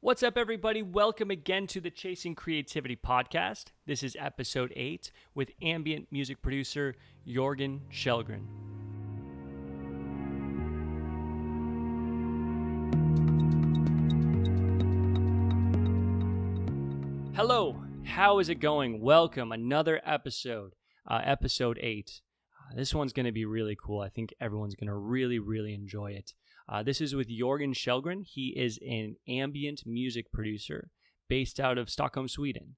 What's up, everybody? Welcome again to the Chasing Creativity podcast. This is episode 8 with ambient music producer Jorgen Kjellgren. Hello, how is it going? Welcome, another episode, episode 8. This one's going to be really cool. I think everyone's going to really enjoy it. This is with Jorgen Kjellgren. He is an ambient music producer based out of Stockholm, Sweden.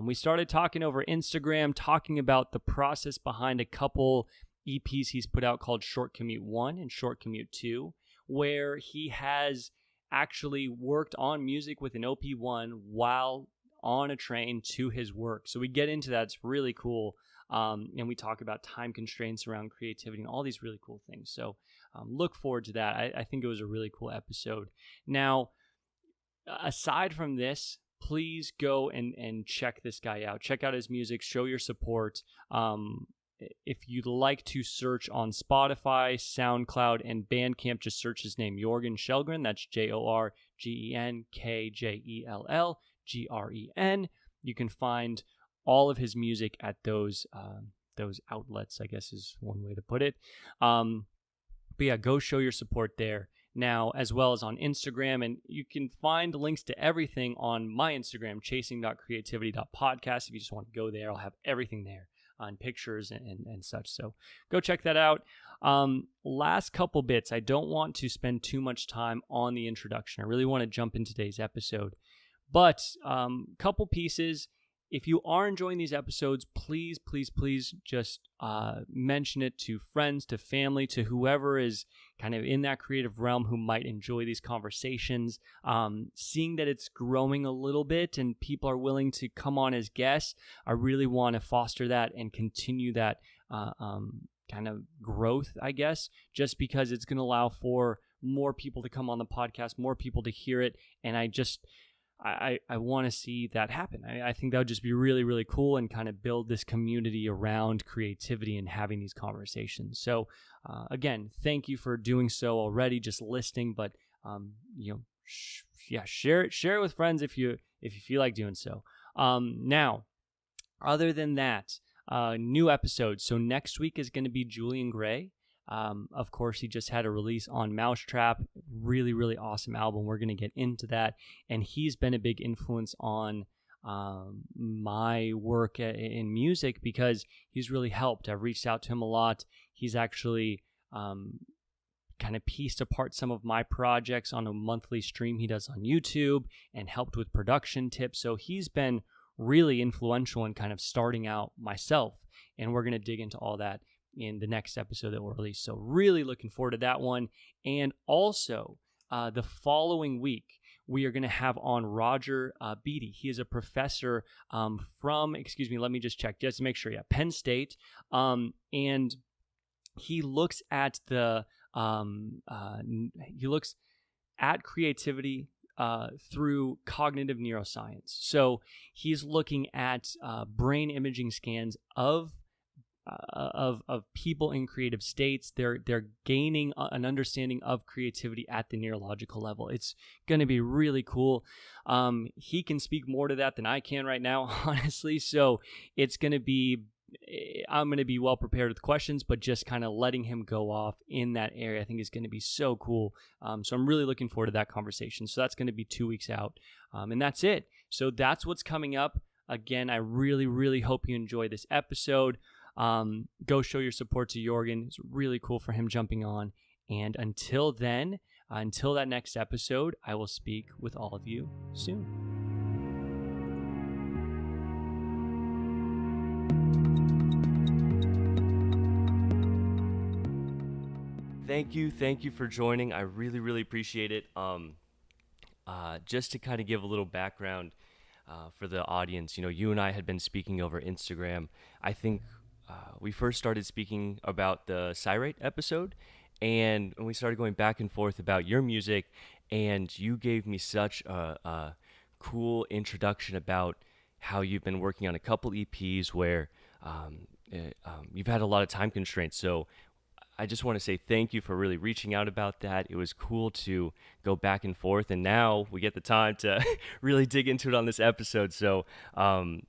We started talking over Instagram, talking about the process behind a couple EPs he's put out called Short Commute 1 and Short Commute 2, where he has actually worked on music with an OP1 while on a train to his work. So we get into that. It's really cool. And we talk about time constraints around creativity and all these really cool things. So look forward to that. I think it was a really cool episode. Now, aside from this, please go and check this guy out. Check out his music. Show your support. If you'd like to search on Spotify, SoundCloud, and Bandcamp, just search his name, Jorgen Kjellgren. That's JorgenKjellgren. You can find all of his music at those outlets, I guess is one way to put it. But yeah, go show your support there. Now, as well as on Instagram, and you can find links to everything on my Instagram, chasing.creativity.podcast. If you just want to go there, I'll have everything there on pictures and such. So go check that out. Last couple bits. I don't want to spend too much time on the introduction. I really want to jump into today's episode. But couple pieces. If you are enjoying these episodes, please just mention it to friends, to family, to whoever is kind of in that creative realm who might enjoy these conversations. Seeing that it's growing a little bit and people are willing to come on as guests, I really want to foster that and continue that kind of growth, I guess, just because it's going to allow for more people to come on the podcast, more people to hear it, and I want to see that happen. I think that would just be really cool and kind of build this community around creativity and having these conversations. So again, thank you for doing so already, just listening, but share it with friends if you feel like doing so. Now, other than that, new episodes. So next week is going to be Julian Gray. Of course, he just had a release on Mousetrap, really awesome album. We're going to get into that. And he's been a big influence on my work in music because he's really helped. I've reached out to him a lot. He's actually kind of pieced apart some of my projects on a monthly stream he does on YouTube and helped with production tips. So he's been really influential in kind of starting out myself. And we're going to dig into all that in the next episode that we'll release. So really looking forward to that one. And also the following week, we are going to have on Roger Beatty. He is a professor from, let me just check just to make sure. Yeah, Penn State. And he looks at creativity through cognitive neuroscience. So he's looking at brain imaging scans of people in creative states. They're gaining an understanding of creativity at the neurological level. It's going to be really cool. He can speak more to that than I can right now, honestly. So it's going to be, I'm going to be well prepared with questions, but just kind of letting him go off in that area, I think is going to be so cool. So I'm really looking forward to that conversation. So that's going to be 2 weeks out. And that's it. So that's what's coming up. Again, I really hope you enjoy this episode. Go show your support to Jorgen. It's really cool for him jumping on. And until then, until that next episode, I will speak with all of you soon. Thank you for joining. I really appreciate it. Just to kind of give a little background for the audience, you and I had been speaking over Instagram. I think we first started speaking about the Cyrate episode, and we started going back and forth about your music, and you gave me such a cool introduction about how you've been working on a couple EPs where you've had a lot of time constraints. So I just want to say thank you for really reaching out about that. It was cool to go back and forth, and now we get the time to really dig into it on this episode. So,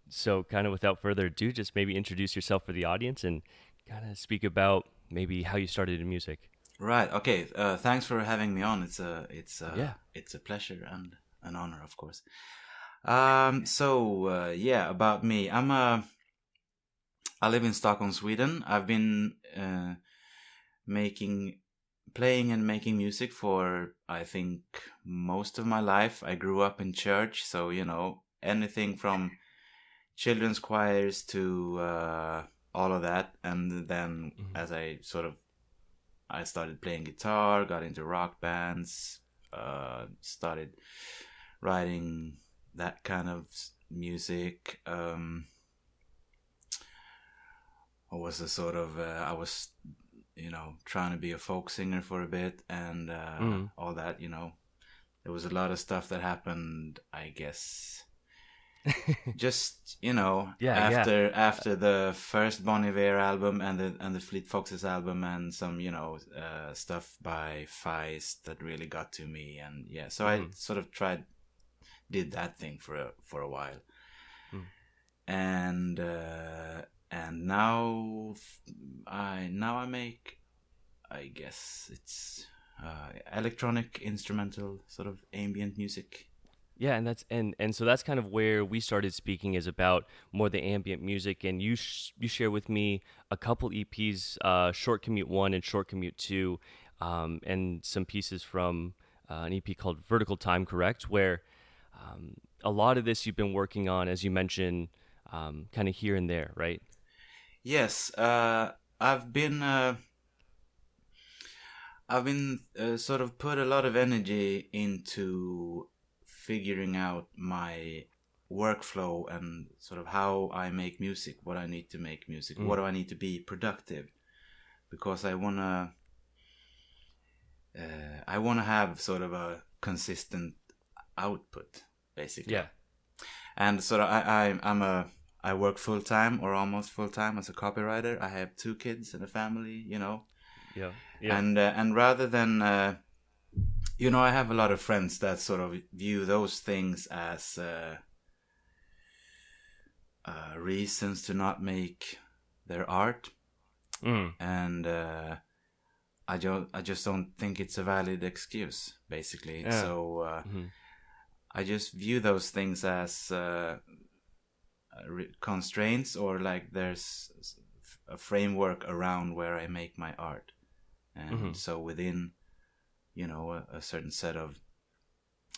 so kind of without further ado, just maybe introduce yourself for the audience and kind of speak about maybe how you started in music. Right. Okay. Thanks for having me on. Yeah. It's a pleasure and an honor, of course. Yeah, about me. I live in Stockholm, Sweden. I've been making, playing and making music for, I think, most of my life. I grew up in church, so anything from children's choirs to all of that. And then as I started playing guitar, got into rock bands, started writing that kind of music. I was I was, trying to be a folk singer for a bit, and all that. There was a lot of stuff that happened, I guess. Just after the first Bon Iver album and the Fleet Foxes album and some stuff by Feist that really got to me, and so I sort of did that thing for a while, and now I make, I guess it's electronic instrumental sort of ambient music. Yeah, and so that's kind of where we started speaking, is about more the ambient music, and you share with me a couple EPs, Short Commute 1 and Short Commute 2, and some pieces from an EP called Vertical Time, correct? Where a lot of this you've been working on, as you mentioned, kind of here and there, right? Yes, I've been sort of put a lot of energy into figuring out my workflow and sort of how I make music, what I need to make music, what do I need to be productive, because I wanna have sort of a consistent output, basically. Yeah. And sort of I work full time or almost full time as a copywriter. I have 2 kids and a family, Yeah. And rather than I have a lot of friends that sort of view those things as reasons to not make their art, and I just don't think it's a valid excuse, basically. Yeah. So I just view those things as constraints, or like there's a framework around where I make my art, and so within a certain set of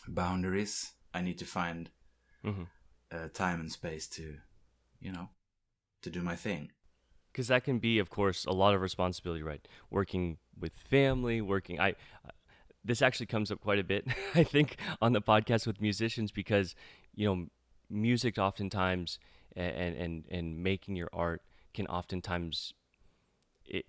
boundaries, I need to find time and space to do my thing. Because that can be, of course, a lot of responsibility, right? Working with family, this actually comes up quite a bit, I think, on the podcast with musicians, because, music oftentimes and making your art can oftentimes,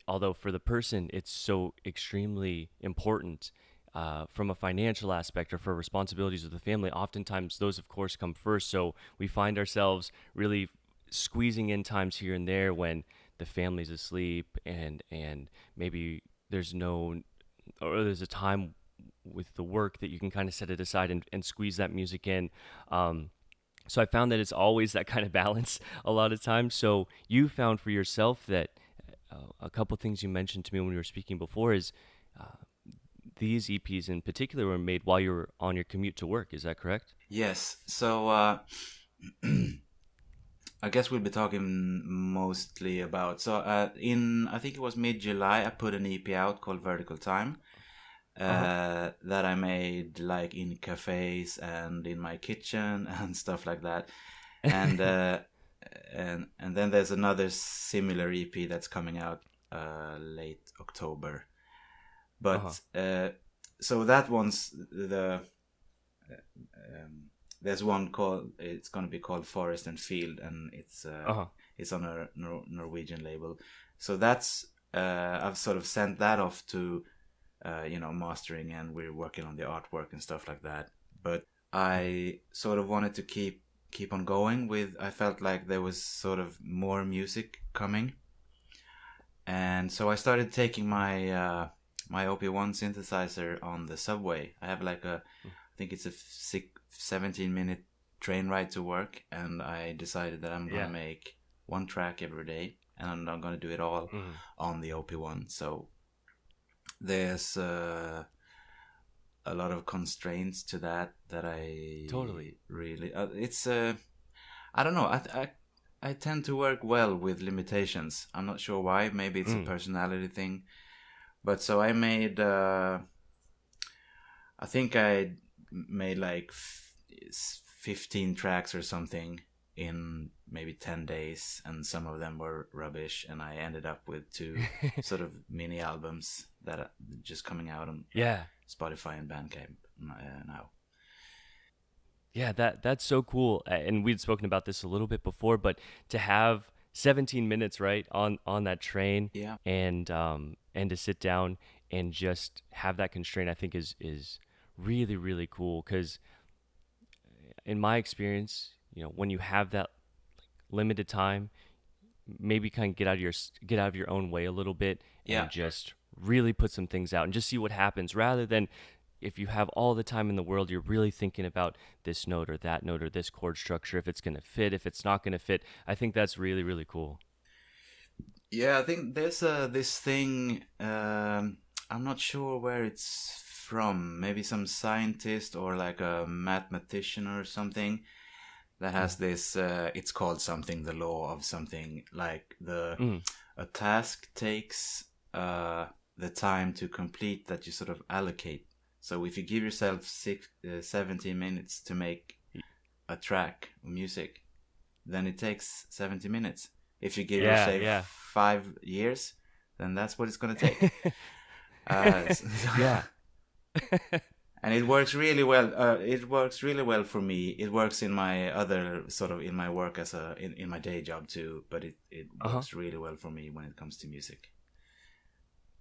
although for the person it's so extremely important from a financial aspect or for responsibilities of the family, oftentimes those, of course, come first. So we find ourselves really squeezing in times here and there when the family's asleep, and maybe there's a time with the work that you can kind of set it aside and squeeze that music in. So I found that it's always that kind of balance a lot of times. So you found for yourself that a couple things you mentioned to me when we were speaking before is these EPs in particular were made while you were on your commute to work. Is that correct? Yes. So I guess we'll be talking mostly about, I think it was mid-July, I put an EP out called Vertical Time. That I made like in cafes and in my kitchen and stuff like that, and and then there's another similar EP that's coming out late October, but so that one's there's one it's going to be called Forest and Field, and it's on a Norwegian label, so that's I've sort of sent that off to mastering, and we're working on the artwork and stuff like that. But I sort of wanted to keep on going with, I felt like there was sort of more music coming, And so I started taking my my OP1 synthesizer on the subway. I have like I think it's a 17-minute train ride to work, and I decided that I'm gonna make one track every day, and I'm not gonna do it all on the OP1. So there's a lot of constraints to that I Totally really it's I don't know. I tend to work well with limitations. I'm not sure why. Maybe it's a personality thing. But so I made I think I made like 15 tracks or something in maybe 10 days, and some of them were rubbish, and I ended up with 2 sort of mini albums that are just coming out on Spotify and Bandcamp now. Yeah, that's so cool. And we'd spoken about this a little bit before, but to have 17 minutes right on that train, and to sit down and just have that constraint, I think is really, really cool. Because in my experience, when you have that limited time, maybe kind of get out of your own way a little bit, and just really put some things out and just see what happens, rather than if you have all the time in the world, you're really thinking about this note or that note or this chord structure, if it's going to fit, if it's not going to fit. I think that's really, really cool. Yeah, I think there's this thing, I'm not sure where it's from, maybe some scientist or like a mathematician or something that has this, it's called something, the law of something, like a task takes the time to complete that you sort of allocate. So if you give yourself 17 minutes to make a track of music, then it takes 70 minutes. If you give yourself 5 years, then that's what it's going to take. And it works really well. It works really well for me. It works in my other sort of in my work as in my day job too. But it works really well for me when it comes to music.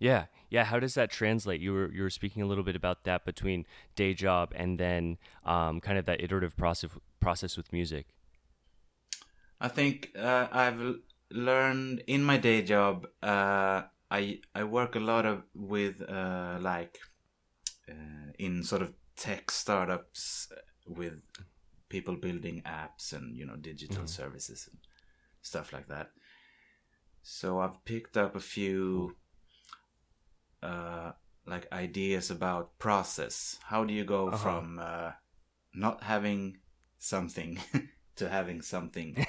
Yeah. How does that translate? You were speaking a little bit about that between day job and then kind of that iterative process with music. I think I've learned in my day job. I work a lot with in sort of tech startups with people building apps and digital services and stuff like that. So I've picked up a few like ideas about process. How do you go from not having something to having something?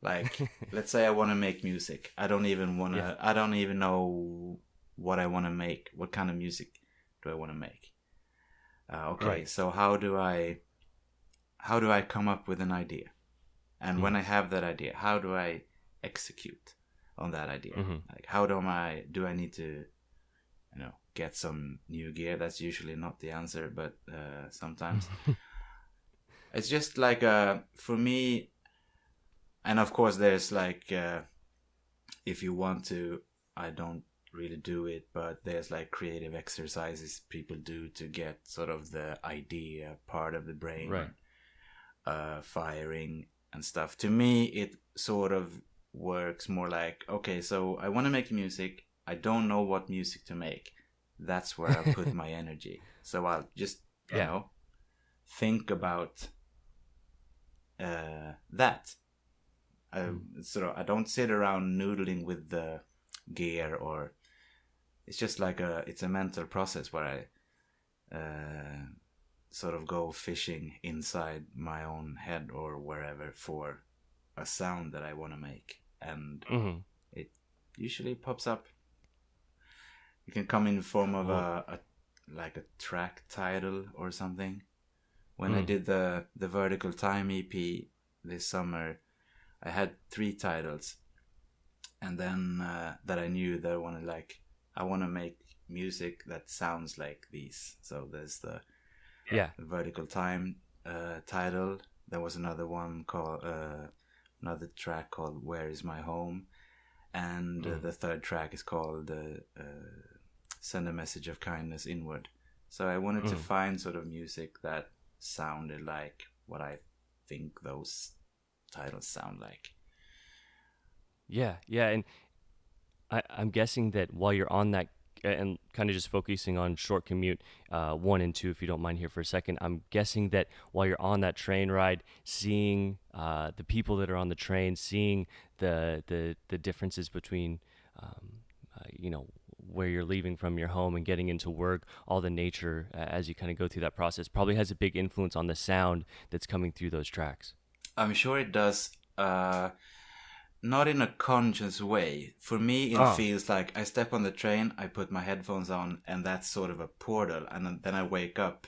Like, let's say I want to make music. I don't even know what I want to make. What kind of music do I want to make? So how do I come up with an idea? And when I have that idea, how do I execute on that idea? Like, how do I need to get some new gear? That's usually not the answer, but sometimes it's just like for me. And of course there's like if you want to, I don't really do it, but there's like creative exercises people do to get sort of the idea part of the brain firing and stuff. To me it sort of works more like, okay, so I want to make music, I don't know what music to make. That's where I put my energy. So I'll just think about that. I don't sit around noodling with the gear, or it's just like it's a mental process where I sort of go fishing inside my own head or wherever for a sound that I want to make, and it usually pops up. It can come in the form of a track title or something. When I did the Vertical Time EP this summer, I had 3 titles, and then that I knew that I want to make music that sounds like these. So there's the Vertical Time title. There was another one called another track called Where Is My Home, and the third track is called Send a Message of Kindness Inward. So I wanted to find sort of music that sounded like what I think those titles sound like. Yeah, and I'm guessing that while you're on that, and kind of just focusing on short commute 1 and 2, if you don't mind here for a second, I'm guessing that while you're on that train ride, seeing the people that are on the train, seeing the differences between, you know, where you're leaving from your home and getting into work, all the nature as you kind of go through that process probably has a big influence on the sound that's coming through those tracks. I'm sure it does. Not in a conscious way. For me, it feels like I step on the train, I put my headphones on, and that's sort of a portal. And then I wake up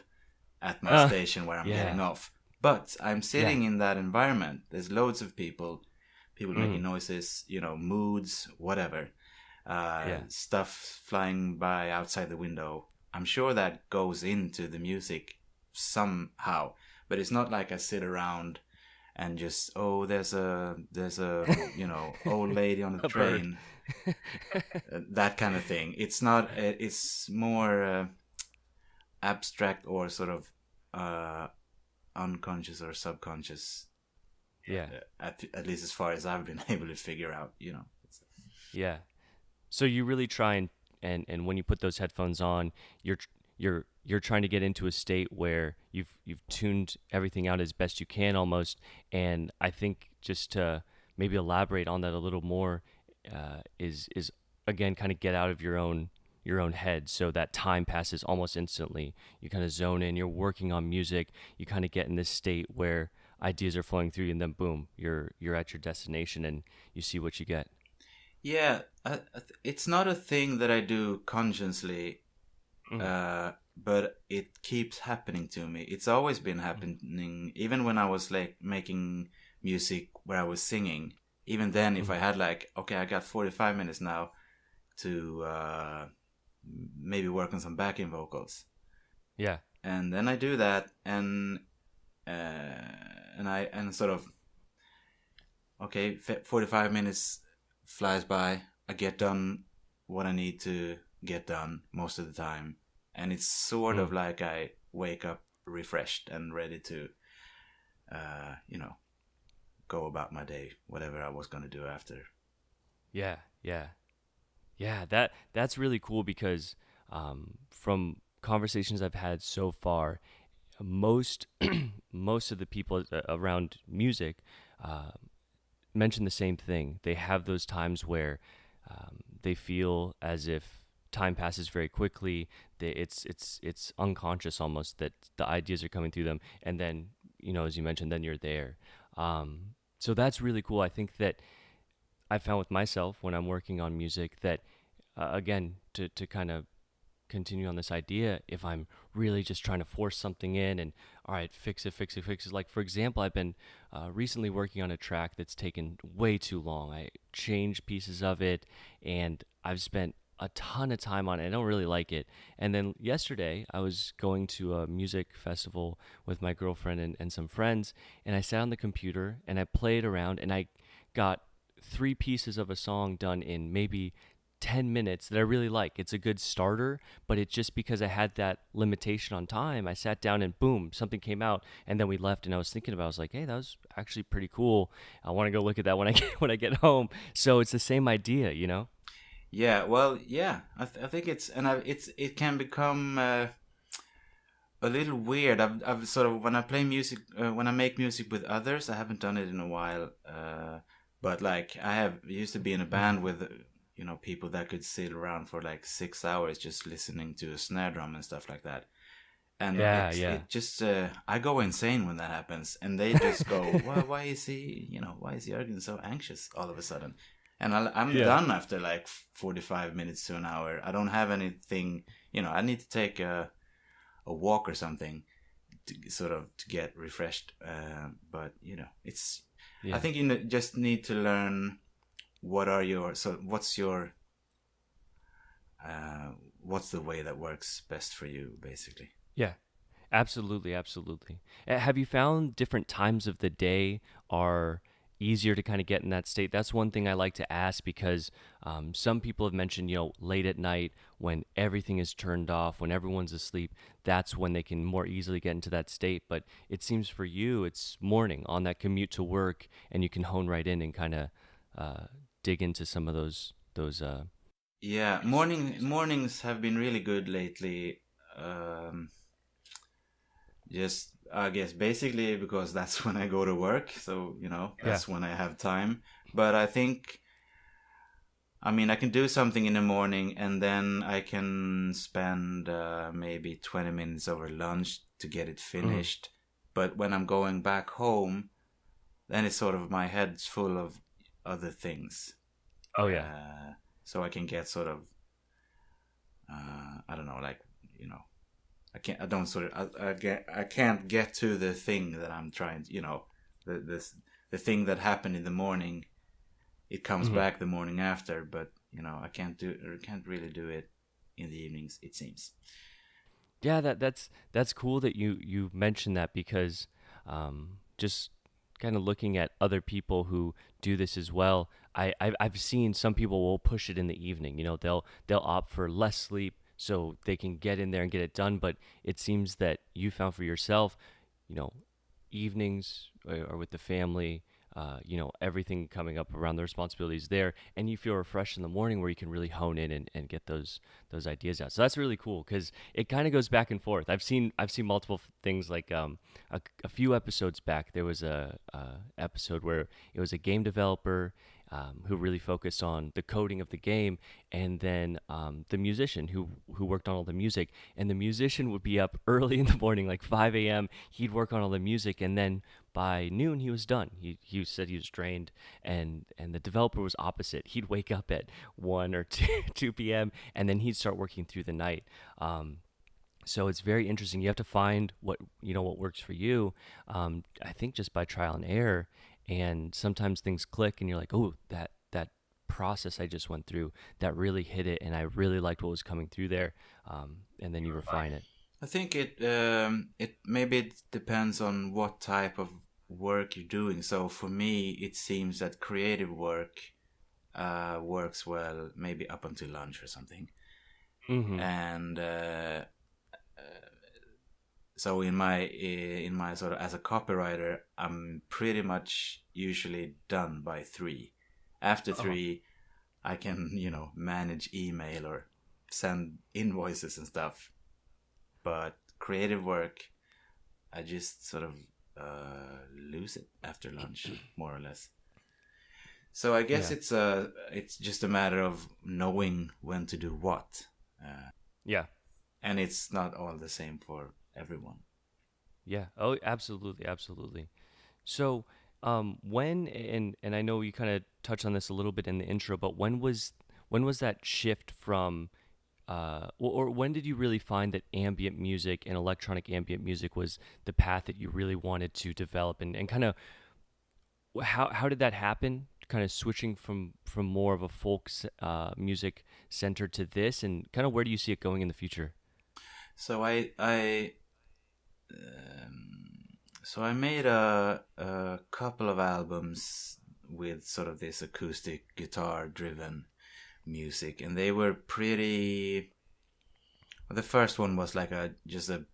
at my station where I'm getting off. But I'm sitting in that environment. There's loads of people making noises, you know, moods, whatever. Stuff flying by outside the window. I'm sure that goes into the music somehow. But it's not like I sit around and just, there's a you know, old lady on the train, that kind of thing. It's not. It's more abstract or sort of unconscious or subconscious. Yeah. At least as far as I've been able to figure out, you know. Yeah. So you really try and when you put those headphones on, you're trying to get into a state where you've tuned everything out as best you can almost. And I think just to maybe elaborate on that a little more is again kind of get out of your own head, so that time passes almost instantly. You kind of zone in, you're working on music, you kind of get in this state where ideas are flowing through you, and then boom, you're at your destination and you see what you get. Yeah, it's not a thing that I do consciously. But it keeps happening to me. It's always been happening, even when I was like making music where I was singing. Even then, if I had like, okay, I got 45 minutes now to maybe work on some backing vocals. Yeah. And then I do that, and sort of, okay, 45 minutes flies by. I get done what I need to get done most of the time. And it's sort of like I wake up refreshed and ready to, you know, go about my day, whatever I was going to do after. Yeah. That's really cool because from conversations I've had so far, most of the people around music mention the same thing. They have those times where they feel as if time passes very quickly. It's unconscious almost that the ideas are coming through them, and then, you know, as you mentioned, then you're there. So that's really cool. I think that I found with myself when I'm working on music that again, to kind of continue on this idea, if I'm really just trying to force something in and all right, fix it, like for example, I've been recently working on a track that's taken way too long. I changed pieces of it and I've spent a ton of time on it. I don't really like it. And then yesterday I was going to a music festival with my girlfriend and some friends, and I sat on the computer and I played around and I got 3 pieces of a song done in maybe 10 minutes that I really like. It's a good starter, but it's just because I had that limitation on time, I sat down and boom, something came out, and then we left, and I was thinking about it, I was like, hey, that was actually pretty cool. I want to go look at that when I get home. So it's the same idea, you know? Yeah, well, yeah, I think it can become a little weird. I've sort of, when I play music, when I make music with others, I haven't done it in a while, but like I used to be in a band with, you know, people that could sit around for like 6 hours just listening to a snare drum and stuff like that. And it just, I go insane when that happens, and they just go, why is Jorgen so anxious all of a sudden? And I'm done after like 45 minutes to an hour. I don't have anything, you know, I need to take a walk or something to sort of to get refreshed. But, you know, I think you just need to learn what's the way that works best for you, basically. Yeah, absolutely. Have you found different times of the day are easier to kind of get in that state? That's one thing I like to ask because some people have mentioned, you know, late at night when everything is turned off, when everyone's asleep, that's when they can more easily get into that state. But it seems for you, it's morning on that commute to work, and you can hone right in and kind of dig into some of those those Yeah, mornings have been really good lately. Just I guess basically because that's when I go to work, so that's when I have time. But I think, I mean, I can do something in the morning, and then I can spend maybe 20 minutes over lunch to get it finished. But when I'm going back home, then it's sort of my head's full of other things. Oh yeah. So I can get sort of, I don't know, like, I can't get to the thing that I'm trying, the thing that happened in the morning. It comes back the morning after, but I can't really do it in the evenings, it seems. Yeah, that's cool that you mentioned that, because just kind of looking at other people who do this as well, I've seen some people will push it in the evening. They'll opt for less sleep so they can get in there and get it done. But it seems that you found for yourself, evenings or with the family, everything coming up around the responsibilities there, and you feel refreshed in the morning where you can really hone in and get those ideas out. So that's really cool, because it kind of goes back and forth. I've seen multiple things, like a few episodes back, there was a episode where it was a game developer who really focused on the coding of the game, and then the musician who worked on all the music. And the musician would be up early in the morning, like 5 a.m. He'd work on all the music, and then by noon he was done. He said he was drained, and the developer was opposite. He'd wake up at 1 or 2 p.m. and then he'd start working through the night. So it's very interesting. You have to find what works for you. I think just by trial and error, and sometimes things click, and you're like, oh, that process I just went through, that really hit it, and I really liked what was coming through there. And then you refine it. I think it maybe it depends on what type of work you're doing. So for me, it seems that creative work works well maybe up until lunch or something. And so in my sort of, as a copywriter, I'm pretty much usually done by 3. After 3, I can manage email or send invoices and stuff. But creative work, I just sort of lose it after lunch, more or less. So I guess it's just a matter of knowing when to do what. And it's not all the same for everyone. Yeah. Oh, absolutely. So when, and I know you kind of touched on this a little bit in the intro, but when was that shift from or when did you really find that ambient music and electronic ambient music was the path that you really wanted to develop, and kind of how did that happen, kind of switching from more of a folk music center to this, and kind of where do you see it going in the future? So I made a couple of albums with sort of this acoustic guitar driven music, and they were pretty. The first one was like just a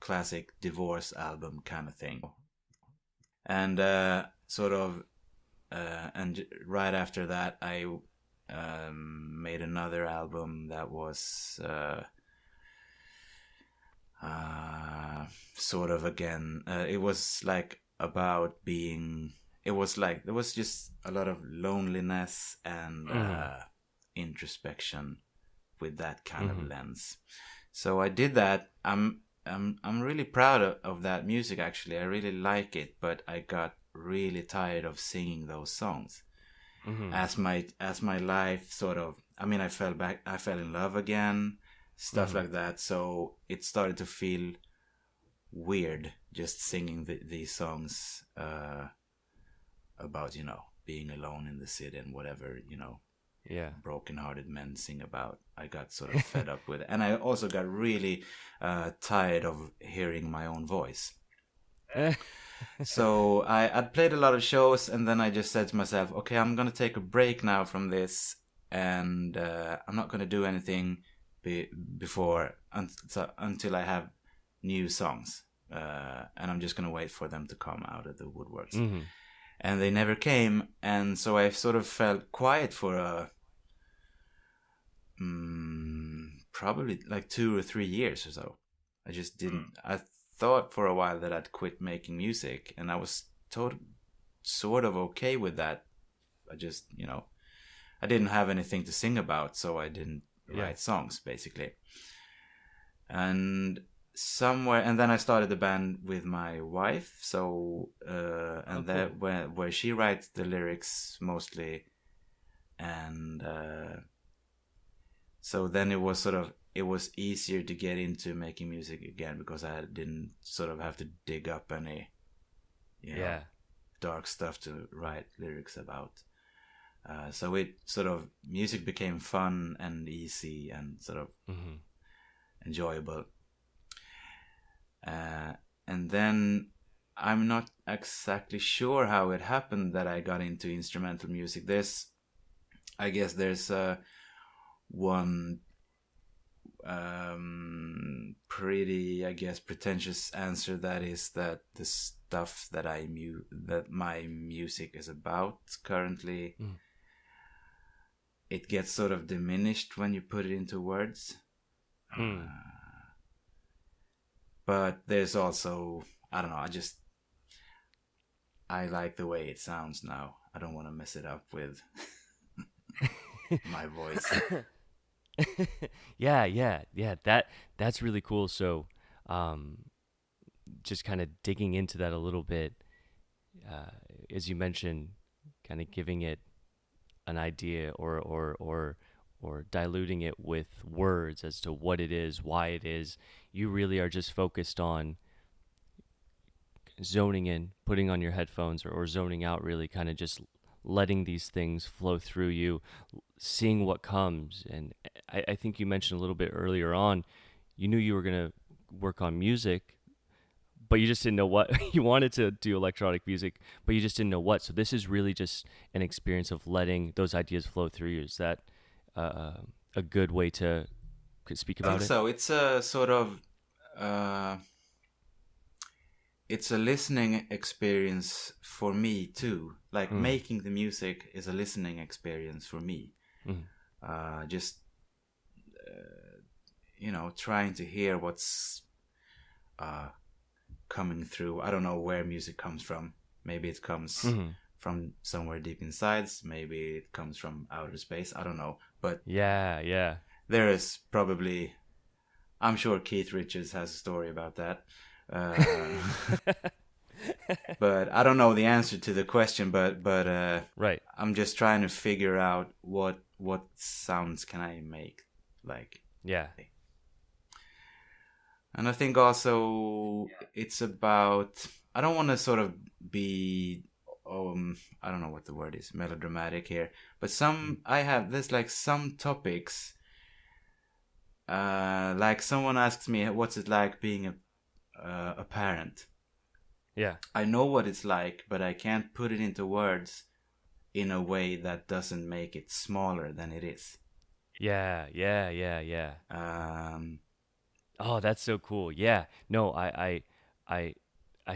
classic divorce album kind of thing, and and right after that I made another album that was sort of again it was like about being. It was like there was just a lot of loneliness and introspection with that kind of lens. So I did that. I'm really proud of that music, actually. I really like it, but I got really tired of singing those songs. As my life sort of, I mean, I fell in love again, stuff like that. So it started to feel weird just singing these songs about being alone in the city and whatever broken-hearted men sing about. I got sort of fed up with it, and I also got really tired of hearing my own voice. So I'd played a lot of shows, and then I just said to myself, okay, I'm gonna take a break now from this, and I'm not gonna do anything until I have new songs, and I'm just gonna wait for them to come out of the woodworks. and they never came, and so I sort of felt quiet for probably like 2 or 3 years or so. I just didn't. I thought for a while that I'd quit making music, and I was sort of okay with that. I just, I didn't have anything to sing about, so I didn't write songs, basically. And then I started the band with my wife, so and that where she writes the lyrics mostly, and so then it was easier to get into making music again, because I didn't sort of have to dig up any dark stuff to write lyrics about. So it sort of, music became fun and easy and sort of enjoyable. And then I'm not exactly sure how it happened that I got into instrumental music. I guess there's one pretty, I guess, pretentious answer, that is that the stuff that that my music is about currently, it gets sort of diminished when you put it into words. But there's also, I don't know, I like the way it sounds now. I don't want to mess it up with my voice. Yeah. That's really cool. So, just kind of digging into that a little bit, as you mentioned, kind of giving it an idea or diluting it with words as to what it is, why it is. You really are just focused on zoning in, putting on your headphones, or zoning out, really kind of just letting these things flow through you, seeing what comes. And I think you mentioned a little bit earlier on, you knew you were going to work on music, but you just didn't know what. You wanted to do electronic music, but you just didn't know what. So this is really just an experience of letting those ideas flow through you. Is that a good way to speak about it? So it's a sort of it's a listening experience for me too. Like making the music is a listening experience for me. Just trying to hear what's coming through. I don't know where music comes from. Maybe it comes from somewhere deep inside. Maybe it comes from outer space. I don't know. But yeah, there is probably, I'm sure Keith Richards has a story about that. But I don't know the answer to the question. But right. I'm just trying to figure out what sounds can I make, like. Yeah. And I think also it's about, I don't want to sort of be, I don't know what the word is, melodramatic here, but there's like some topics, like someone asks me, what's it like being a parent? Yeah. I know what it's like, but I can't put it into words in a way that doesn't make it smaller than it is. Yeah. Oh, that's so cool. Yeah. No, I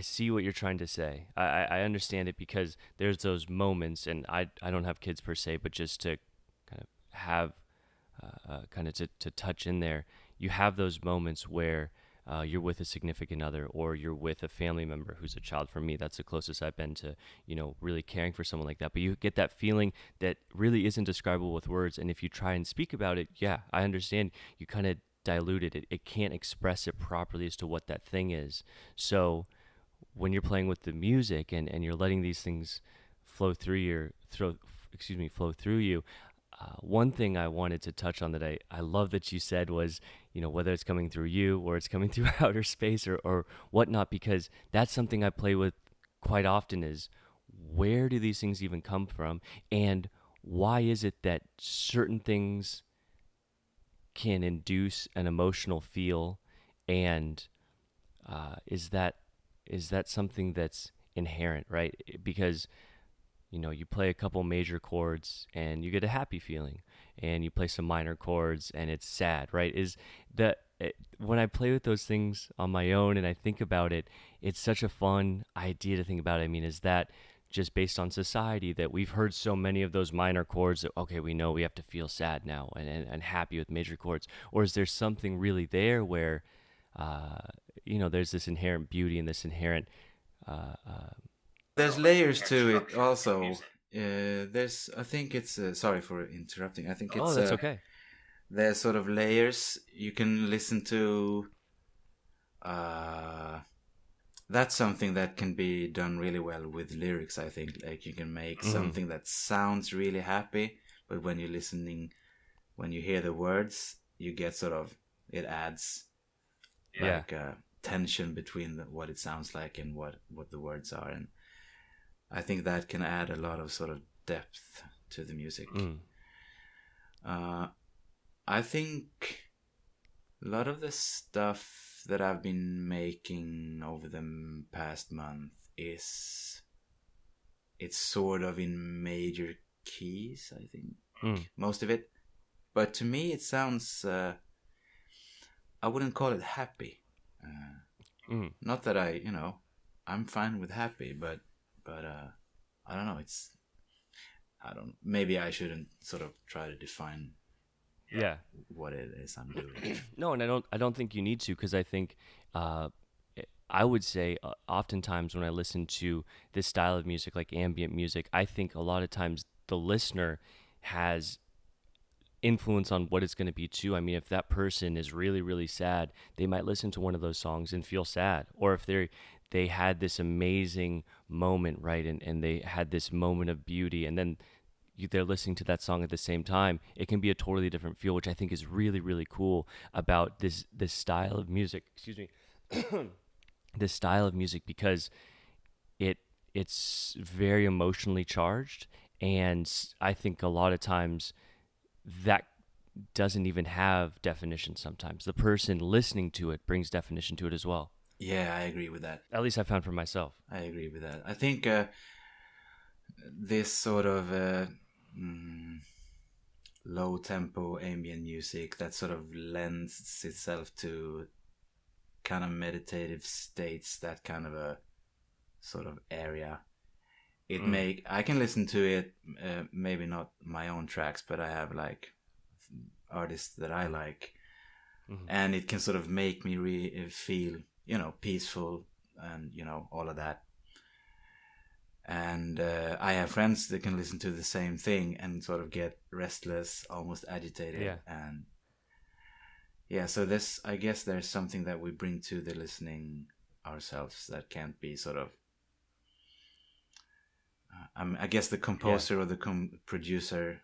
see what you're trying to say. I understand it, because there's those moments, and I don't have kids per se, but just to kind of have, to touch in there, you have those moments where you're with a significant other, or you're with a family member who's a child. For me, that's the closest I've been to, really caring for someone like that. But you get that feeling that really isn't describable with words. And if you try and speak about it, yeah, I understand, you kind of dilute it. It can't express it properly as to what that thing is. So when you're playing with the music and you're letting these things flow through you, one thing I wanted to touch on that I love that you said was, whether it's coming through you or it's coming through outer space or whatnot, because that's something I play with quite often, is where do these things even come from? And why is it that certain things can induce an emotional feel? And is that something that's inherent, right? Because you play a couple major chords and you get a happy feeling, and you play some minor chords and it's sad, right? When I play with those things on my own and I think about it, it's such a fun idea to think about. I mean, is that just based on society that we've heard so many of those minor chords that, okay, we know we have to feel sad now and happy with major chords? Or is there something really there where, there's this inherent beauty and this inherent... There's layers to it also. I think it's, sorry for interrupting. I think it's... that's okay. There's sort of layers you can listen to. That's something that can be done really well with lyrics, I think. Like, you can make something that sounds really happy, but when you hear the words, you get sort of, it adds like tension between what it sounds like and what the words are. And I think that can add a lot of sort of depth to the music. I think a lot of the stuff that I've been making over the past month it's sort of in major keys, I think. Most of it. But to me it sounds, I wouldn't call it happy. Not that I'm fine with happy, but I don't know, maybe I shouldn't sort of try to define what it is I'm doing. No, and I don't think you need to, because I think I would say oftentimes when I listen to this style of music, like ambient music, I think a lot of times the listener has influence on what it's going to be too. I mean, if that person is really, really sad, they might listen to one of those songs and feel sad. Or if they had this amazing moment, right, and they had this moment of beauty, and then they're listening to that song at the same time, it can be a totally different feel, which I think is really, really cool about this style of music. Excuse me. This style of music, because it's very emotionally charged, and I think a lot of times that doesn't even have definition. Sometimes the person listening to it brings definition to it as well. Yeah, I agree with that. At least I found for myself. I agree with that. I think this sort of low tempo ambient music that sort of lends itself to kind of meditative states, that kind of a sort of area. I can listen to it, maybe not my own tracks, but I have like artists that I like, and it can sort of make me feel, peaceful and, all of that. And I have friends that can listen to the same thing and sort of get restless, almost agitated. Yeah. And so I guess there's something that we bring to the listening ourselves that can't be sort of, I guess the composer or the producer,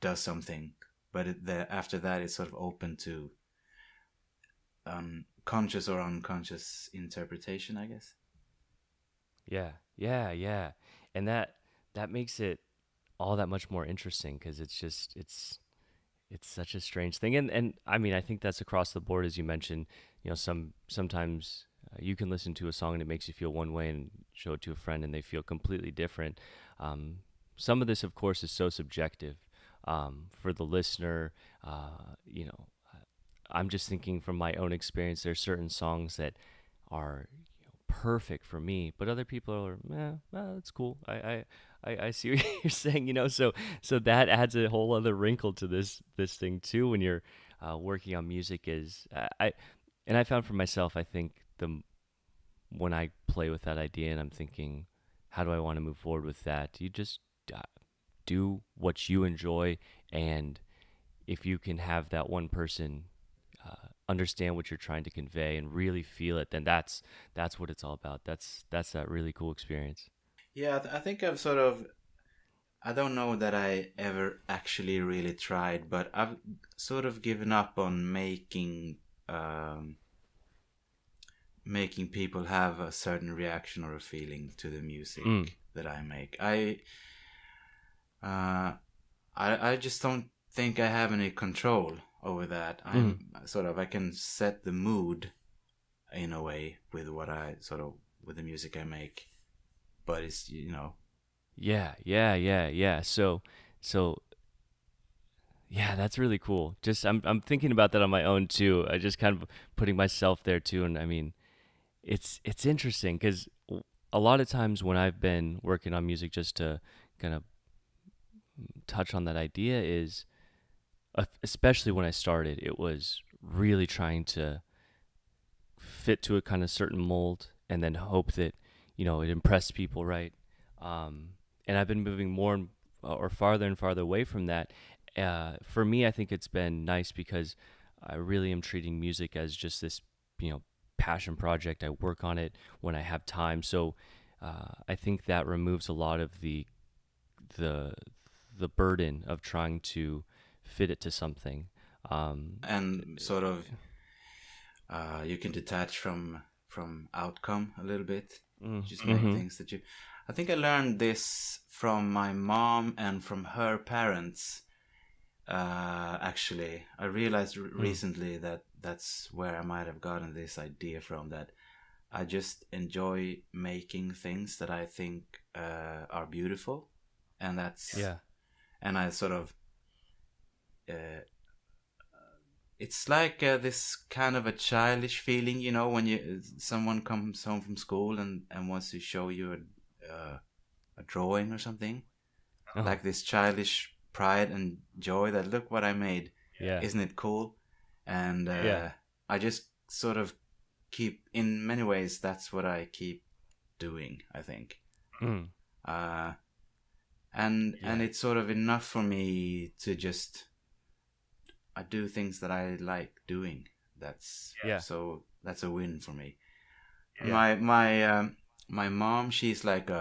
does something, but after that it's sort of open to conscious or unconscious interpretation, I guess. Yeah. And that makes it all that much more interesting, because it's such a strange thing. And I mean, I think that's across the board, as you mentioned. Sometimes you can listen to a song and it makes you feel one way, and show it to a friend and they feel completely different. Some of this, of course, is so subjective for the listener. I'm just thinking from my own experience, there's certain songs that are perfect for me, but other people are, that's cool. I see what you're saying, so that adds a whole other wrinkle to this thing too, when you're working on music. And I found for myself, I think when I play with that idea and I'm thinking, how do I want to move forward with that? You just do what you enjoy, and if you can have that one person understand what you're trying to convey and really feel it, then that's what it's all about. That's that really cool experience. Yeah, I think I don't know that I ever actually really tried, but I've sort of given up on making people have a certain reaction or a feeling to the music that I make. I just don't think I have any control over that. I can set the mood in a way with with the music I make, but it's Yeah. So yeah, that's really cool. Just I'm thinking about that on my own too. I just kind of putting myself there too, and I mean, it's interesting because a lot of times when I've been working on music, just to kind of touch on that idea, is especially when I started, it was really trying to fit to a kind of certain mold and then hope that, it impressed people, right? And I've been moving more or farther and farther away from that. For me, I think it's been nice because I really am treating music as just this, passion project. I work on it when I have time. So I think that removes a lot of the burden of trying to fit it to something. And sort of you can detach from outcome a little bit. Just make things that you... I think I learned this from my mom and from her parents. Actually, I realized recently that that's where I might have gotten this idea from, that I just enjoy making things that I think are beautiful, and that's... Yeah. And I sort of it's like this kind of a childish feeling, when someone comes home from school and wants to show you a drawing or something. Like this childish pride and joy that, look what I made. Yeah. Isn't it cool? And I just sort of keep, in many ways, that's what I keep doing, I think. And it's sort of enough for me to just... I do things that I like doing. So that's a win for me. Yeah. My mom, she's like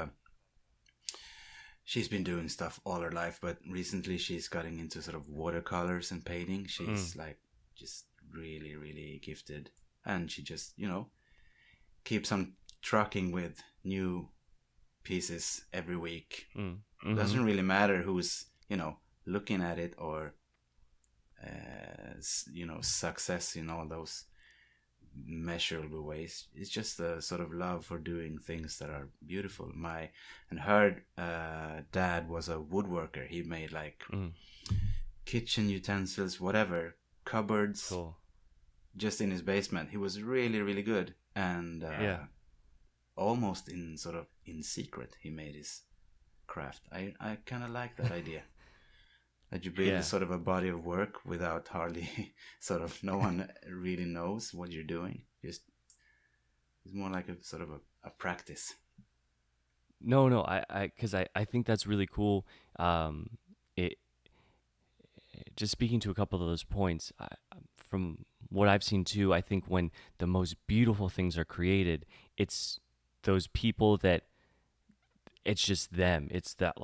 she's been doing stuff all her life, but recently she's getting into sort of watercolors and painting. She's like just really, really gifted, and she just keeps on trucking with new pieces every week. Doesn't really matter who's looking at it or success in all those measurable ways. It's just a sort of love for doing things that are beautiful. Her dad was a woodworker. He made like kitchen utensils, whatever, cupboards, just in his basement. He was really, really good, and almost in secret he made his craft. I kind of like that idea. That you build sort of a body of work without hardly no one really knows what you're doing. It's more like a sort of a practice. No, because I think that's really cool. Just speaking to a couple of those points, from what I've seen too, I think when the most beautiful things are created, it's those people that it's just them. It's that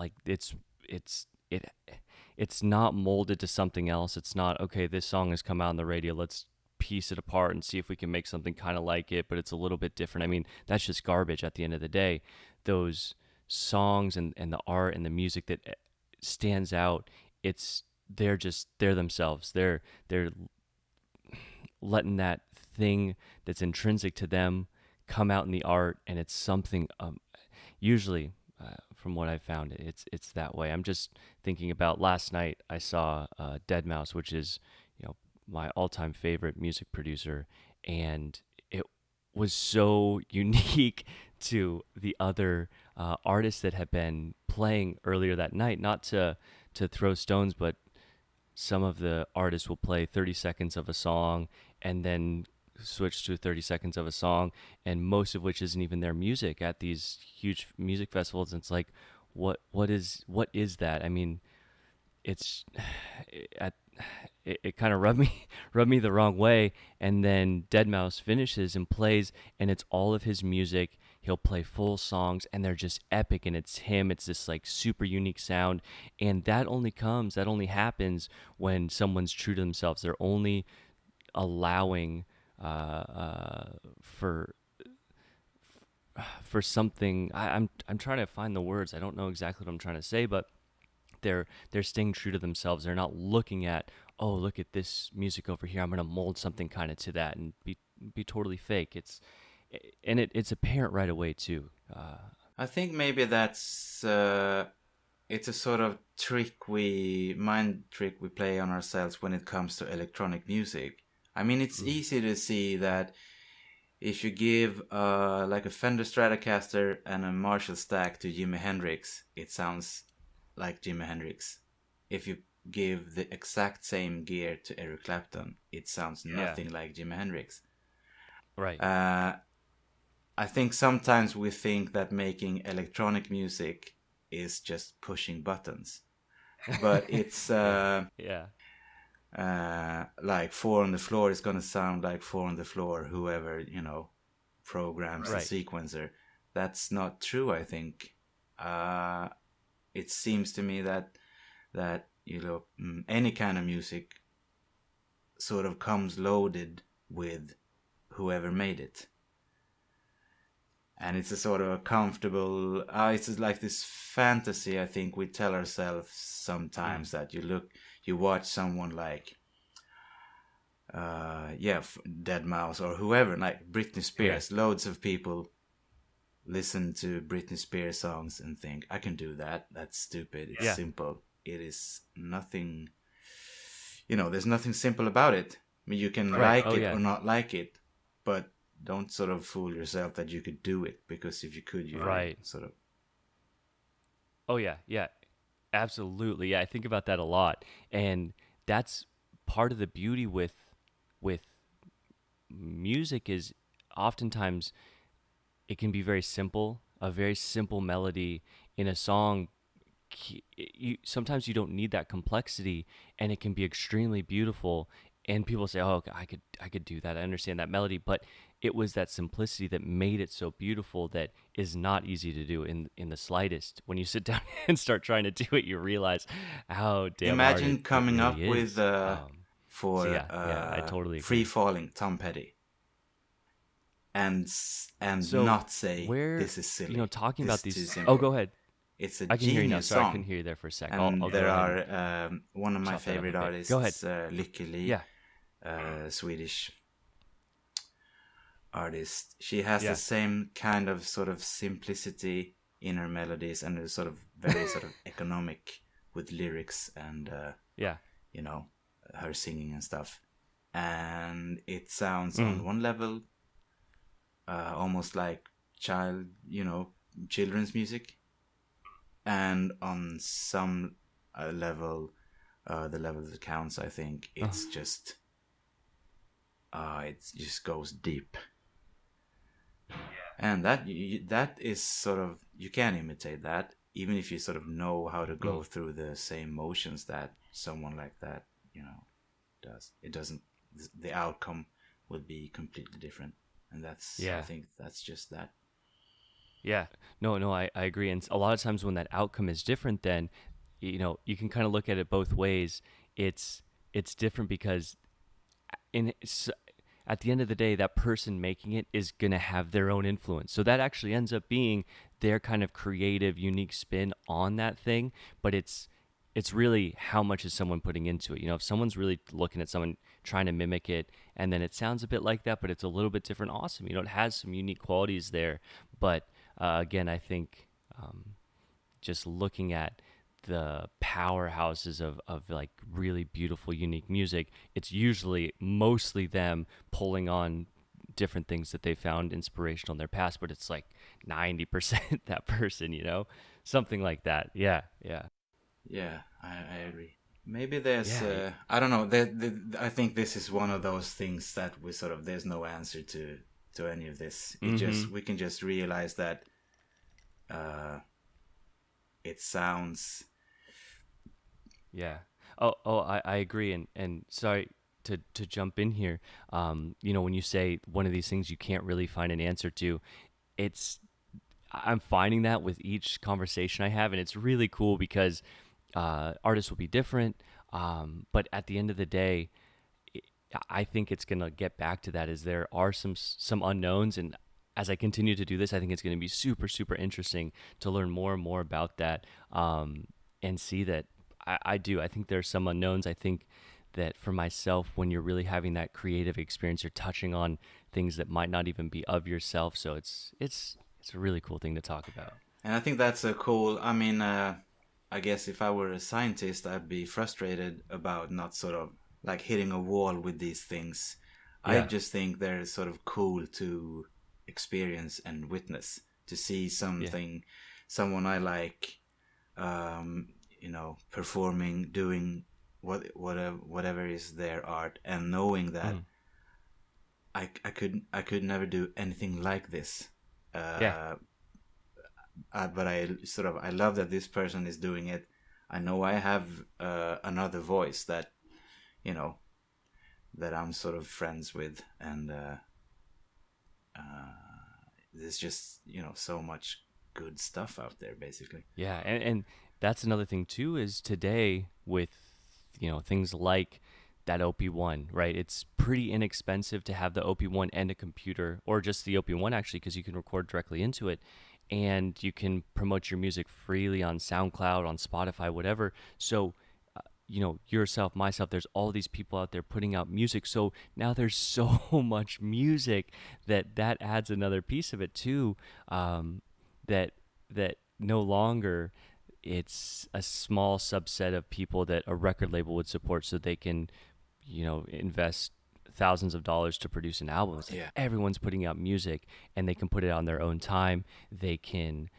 it's not molded to something else. It's not, okay, this song has come out on the radio, let's piece it apart and see if we can make something kind of like it, but it's a little bit different. I mean, that's just garbage at the end of the day. Those songs and the art and the music that stands out, they're themselves. They're letting that thing that's intrinsic to them come out in the art, and it's something usually from what I've found, it's that way. I'm just thinking about last night. I saw Deadmau5, which is my all-time favorite music producer, and it was so unique to the other artists that had been playing earlier that night. Not to throw stones, but some of the artists will play 30 seconds of a song and then switch to 30 seconds of a song, and most of which isn't even their music at these huge music festivals. And it's like, what is that? I mean, it kind of rubbed me the wrong way. And then Deadmau5 finishes and plays, and it's all of his music. He'll play full songs, and they're just epic, and it's him. It's this like super unique sound, and that only happens when someone's true to themselves. They're only allowing for something. I'm trying to find the words. I don't know exactly what I'm trying to say, but they're staying true to themselves. They're not looking at, oh, look at this music over here, I'm going to mold something kind of to that and be totally fake. It's apparent right away too. I think maybe that's it's a sort of mind trick we play on ourselves when it comes to electronic music. I mean, it's easy to see that if you give like a Fender Stratocaster and a Marshall stack to Jimi Hendrix, it sounds like Jimi Hendrix. If you give the exact same gear to Eric Clapton, it sounds nothing like Jimi Hendrix. Right. I think sometimes we think that making electronic music is just pushing buttons, but it's like Four on the Floor is gonna sound like Four on the Floor, whoever programs the sequencer. That's not true. I think it seems to me that any kind of music sort of comes loaded with whoever made it. And it's a sort of a comfortable, it's like this fantasy I think we tell ourselves sometimes that you watch someone like, Dead Mouse or whoever, like Britney Spears. Loads of people listen to Britney Spears songs and think, I can do that. That's stupid. It's simple. It is nothing, there's nothing simple about it. I mean, you can like it or not like it, but don't sort of fool yourself that you could do it, because if you could, you sort of. Oh yeah, absolutely. Yeah, I think about that a lot, and that's part of the beauty with music is oftentimes it can be very simple, a very simple melody in a song. Sometimes you don't need that complexity, and it can be extremely beautiful. And people say, "Oh, I could do that. I understand that melody," but it was that simplicity that made it so beautiful that is not easy to do in the slightest. When you sit down and start trying to do it, you realize how damn Imagine hard coming it up really with I totally agree. Free Falling, Tom Petty, and So not say this is silly. Talking this about these. Oh, go ahead. It's a I can hear you now. genius Sorry, song. I couldn't hear you there for a sec. And I'll there go ahead. are one of my Chop that up favorite a bit. artists, Go ahead. Lykke Li, Swedish artist. She has the same kind of sort of simplicity in her melodies, and is sort of very sort of economic with lyrics and her singing and stuff. And it sounds on one level almost like children's music, and on some level, the level that counts, I think it's just it just goes deep. And that is sort of, you can imitate that, even if you sort of know how to go through the same motions that someone like that does. It doesn't, the outcome would be completely different, and that's I think that's just that. Yeah, no, I agree. And a lot of times when that outcome is different, then you can kind of look at it both ways. It's different because at the end of the day, that person making it is going to have their own influence. So that actually ends up being their kind of creative, unique spin on that thing. But it's really how much is someone putting into it. If someone's really looking at someone trying to mimic it, and then it sounds a bit like that, but it's a little bit different, awesome. It has some unique qualities there. But again, I think just looking at the powerhouses of like really beautiful, unique music, it's usually mostly them pulling on different things that they found inspirational in their past, but it's like 90% that person, something like that. Yeah, I agree. Maybe there's I don't know, I think this is one of those things that we sort of, there's no answer to any of this. We can just realize that it sounds. I agree. And sorry to jump in here. When you say one of these things you can't really find an answer to, I'm finding that with each conversation I have, and it's really cool because artists will be different, but at the end of the day, I think it's going to get back to that, is there are some unknowns, and as I continue to do this, I think it's going to be super, super interesting to learn more and more about that, and see that I think there's some unknowns. I think that for myself, when you're really having that creative experience, you're touching on things that might not even be of yourself. So it's a really cool thing to talk about. And I think that's a cool, I guess if I were a scientist, I'd be frustrated about not sort of like hitting a wall with these things. I just think they're sort of cool to experience and witness, to see something, someone I like, performing, doing whatever is their art, and knowing that I could never do anything like this. But I love that this person is doing it. I know I have another voice that, that I'm sort of friends with, and there's just so much good stuff out there, basically. Yeah, and that's another thing too, is today with things like that OP1, right? It's pretty inexpensive to have the OP1 and a computer, or just the OP1 actually, because you can record directly into it, and you can promote your music freely on SoundCloud, on Spotify, whatever. So yourself, myself, there's all these people out there putting out music. So now there's so much music that adds another piece of it too. That no longer it's a small subset of people that a record label would support, so they can invest thousands of dollars to produce an album. It's like everyone's putting out music, and they can put it on their own time. They can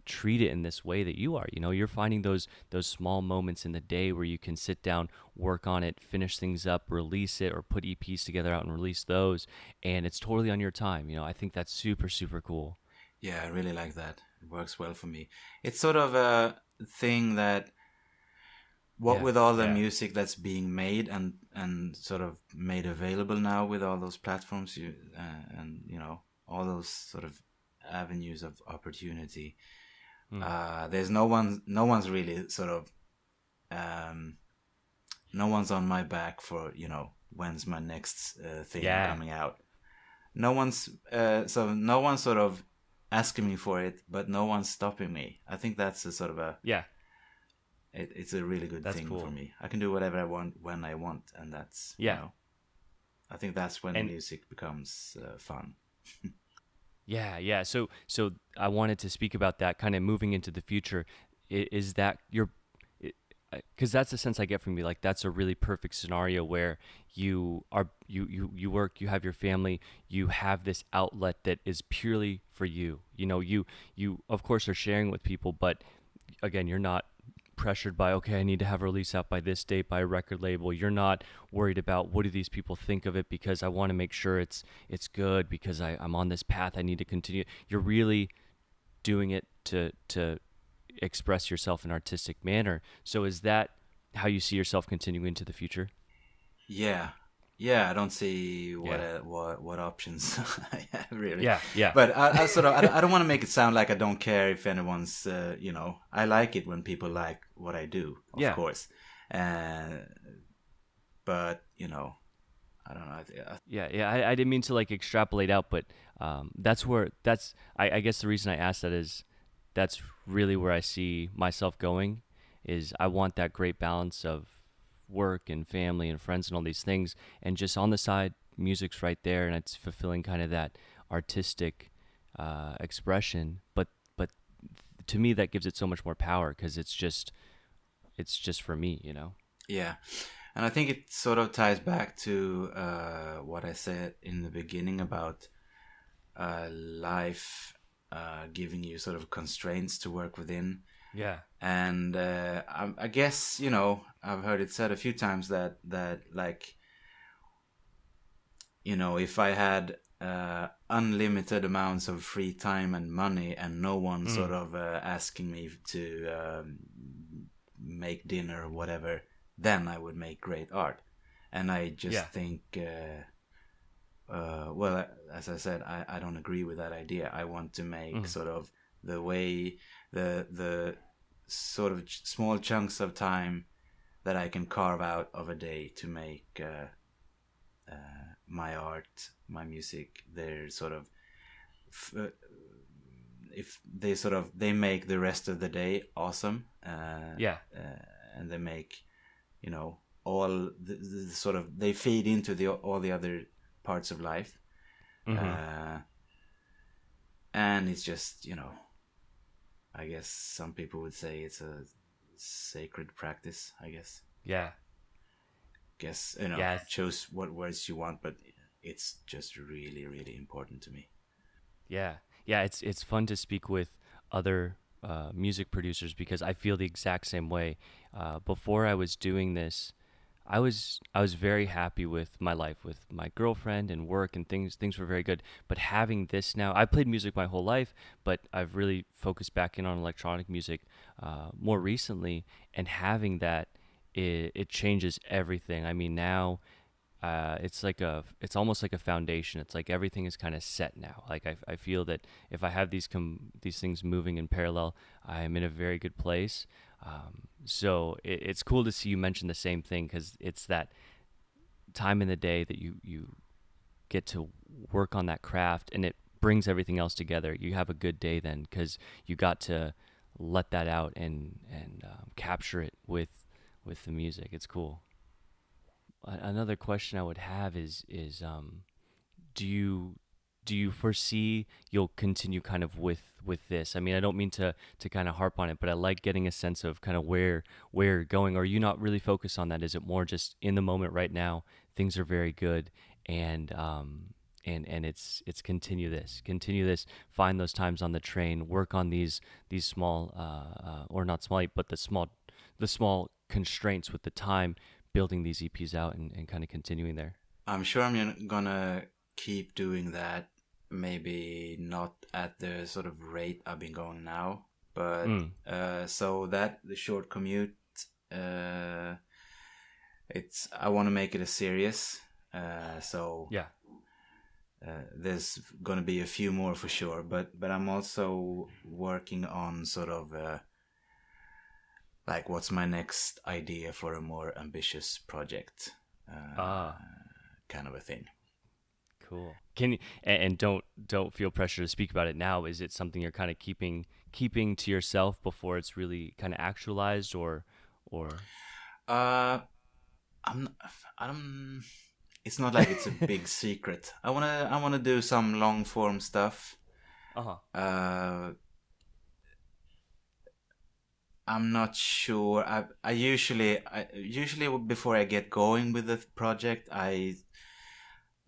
treat it in this way that you are. You're finding those small moments in the day where you can sit down, work on it, finish things up, release it, or put EPs together out and release those, and it's totally on your time. I think that's super, super cool. Yeah, I really like that. It works well for me. It's sort of a thing that with all the music that's being made and sort of made available now with all those platforms, and all those sort of avenues of opportunity, there's no one's really sort of no one's on my back for when's my next thing coming out. No one's no one's sort of asking me for it, but no one's stopping me. I think that's a sort of it's a really good thing for me. I can do whatever I want when I want, and that's I think that's when music becomes fun. Yeah. So I wanted to speak about that, kind of moving into the future. Is that because that's the sense I get from you. Like, that's a really perfect scenario where you work, you have your family, you have this outlet that is purely for you. You of course are sharing with people, but again, you're not pressured by, okay, I need to have a release out by this date by a record label. You're not worried about what do these people think of it, because I want to make sure it's good, because I'm on this path, I need to continue. You're really doing it to express yourself in an artistic manner. So is that how you see yourself continuing into the future? Yeah, I don't see what options I have, really. Yeah. But I sort of I don't want to make it sound like I don't care if anyone's I like it when people like what I do, of course. But I don't know. I didn't mean to like extrapolate out, but I guess the reason I asked that is that's really where I see myself going. Is I want that great balance of work and family and friends and all these things, and just on the side, music's right there, and it's fulfilling kind of that artistic expression. But to me, that gives it so much more power, because it's just for me, Yeah, and I think it sort of ties back to what I said in the beginning about life giving you sort of constraints to work within. Yeah. And I guess, I've heard it said a few times that like, if I had unlimited amounts of free time and money, and no one sort of asking me to make dinner or whatever, then I would make great art. And I just think, well, as I said, I don't agree with that idea. I want to make sort of the way the sort of small chunks of time that I can carve out of a day to make my art, my music. They're sort of if they make the rest of the day awesome. And they make all the sort of, they feed into all the other parts of life. And it's just, I guess some people would say it's a sacred practice, I guess. Yeah. guess, Yes. choose what words you want, but it's just really, really important to me. Yeah, yeah, it's fun to speak with other music producers because I feel the exact same way. Before I was doing this, I was very happy with my life, with my girlfriend and work and things. Things were very good. But having this now, I played music my whole life, but I've really focused back in on electronic music more recently, and having that, it changes everything. I mean, now it's almost like a foundation. It's like everything is kind of set now. Like I feel that if I have these things moving in parallel, I'm in a very good place. So it's cool to see you mention the same thing, because it's that time in the day that you get to work on that craft, and it brings everything else together. You have a good day then because you got to let that out and capture it with the music. It's cool. Another question I would have is do you foresee you'll continue kind of with this? I mean, I don't mean to kind of harp on it, but I like getting a sense of kind of where you're going. Or are you not really focused on that? Is it more just in the moment right now? Things are very good, and it's continue this, find those times on the train, work on these small or not small, but the small constraints with the time, building these EPs out and kind of continuing there. I'm sure I'm gonna keep doing that. Maybe not at the sort of rate I've been going now, but so that the short commute, uh, it's I want to make it a series. So Yeah. there's gonna be a few more for sure, but I'm also working on sort of like what's my next idea for a more ambitious project, kind of a thing. Cool. Can you and don't feel pressure to speak about it now. Is it something you're kind of keeping to yourself before it's really kind of actualized, or? Uh, I'm I'm. It's not like it's a big secret. I wanna do some long form stuff. Uh-huh. I'm not sure. I usually before I get going with the project, I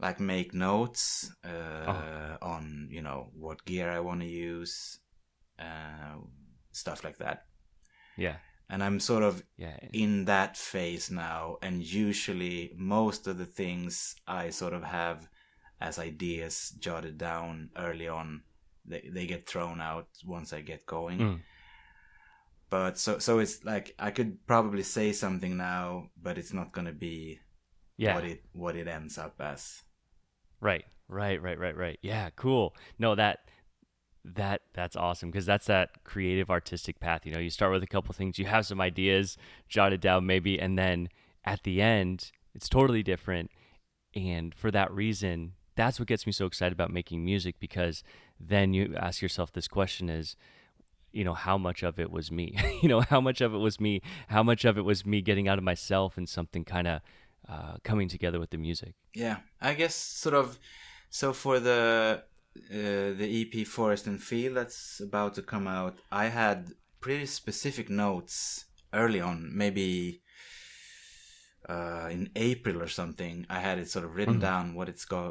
like make notes Uh-huh. on what gear I want to use, uh, stuff like that. Yeah. And I'm sort of Yeah. in that phase now, and usually most of the things I sort of have as ideas jotted down early on, they get thrown out once I get going. Mm. But so it's like I could probably say something now, but it's not gonna be Yeah. what it ends up as. Right. Yeah, cool. No, that's awesome, because that's that creative artistic path. You start with a couple things, you have some ideas jotted down maybe, and then at the end it's totally different. And for that reason, that's what gets me so excited about making music, because then you ask yourself this question is, how much of it was me? How much of it was me? How much of it was me getting out of myself and something kind of coming together with the music? Yeah, I guess sort of. So for the EP Forest and Field that's about to come out, I had pretty specific notes early on, maybe in April or something. I had it sort of written Mm. down what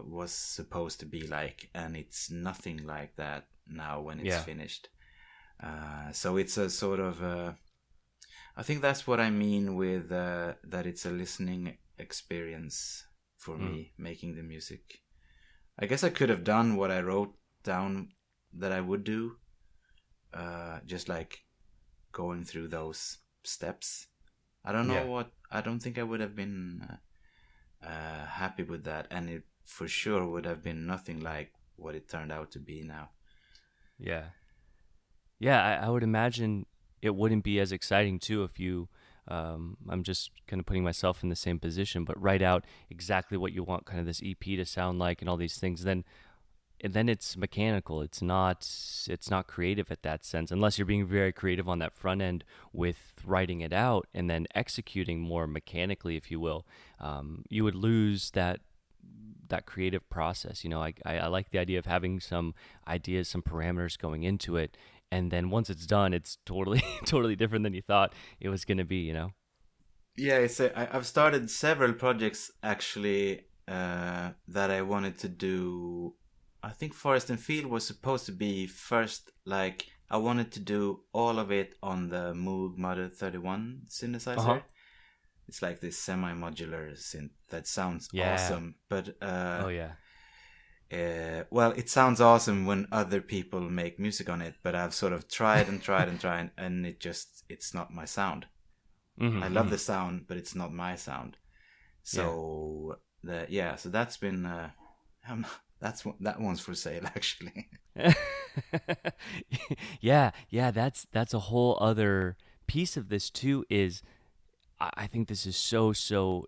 was supposed to be like, and it's nothing like that now when it's Yeah. finished. So it's a sort of I think that's what I mean with that it's a listening experience for Mm. me making the music. I guess I could have done what I wrote down that I would do, just like going through those steps. I don't know Yeah. what. I don't think I would have been happy with that, and it for sure would have been nothing like what it turned out to be now. Yeah. Yeah, I would imagine it wouldn't be as exciting too if you, I'm just kind of putting myself in the same position, but write out exactly what you want kind of this EP to sound like and all these things. Then it's mechanical. It's not creative at that sense, unless you're being very creative on that front end with writing it out and then executing more mechanically, if you will. You would lose that creative process. I like the idea of having some ideas, some parameters going into it, and then once it's done, it's totally totally different than you thought it was going to be. Yeah, I've started several projects actually that I wanted to do. I think Forest and Field was supposed to be first. Like I wanted to do all of it on the Moog Mother 31 Uh-huh. synthesizer. It's like this semi-modular synth that sounds Yeah. awesome, but Oh yeah. well, it sounds awesome when other people make music on it. But I've sort of tried and tried and tried, and it's not my sound. I love Mm-hmm. the sound, but it's not my sound. Yeah. So so that's been that one's for sale actually. Yeah, yeah, that's a whole other piece of this too is I think this is so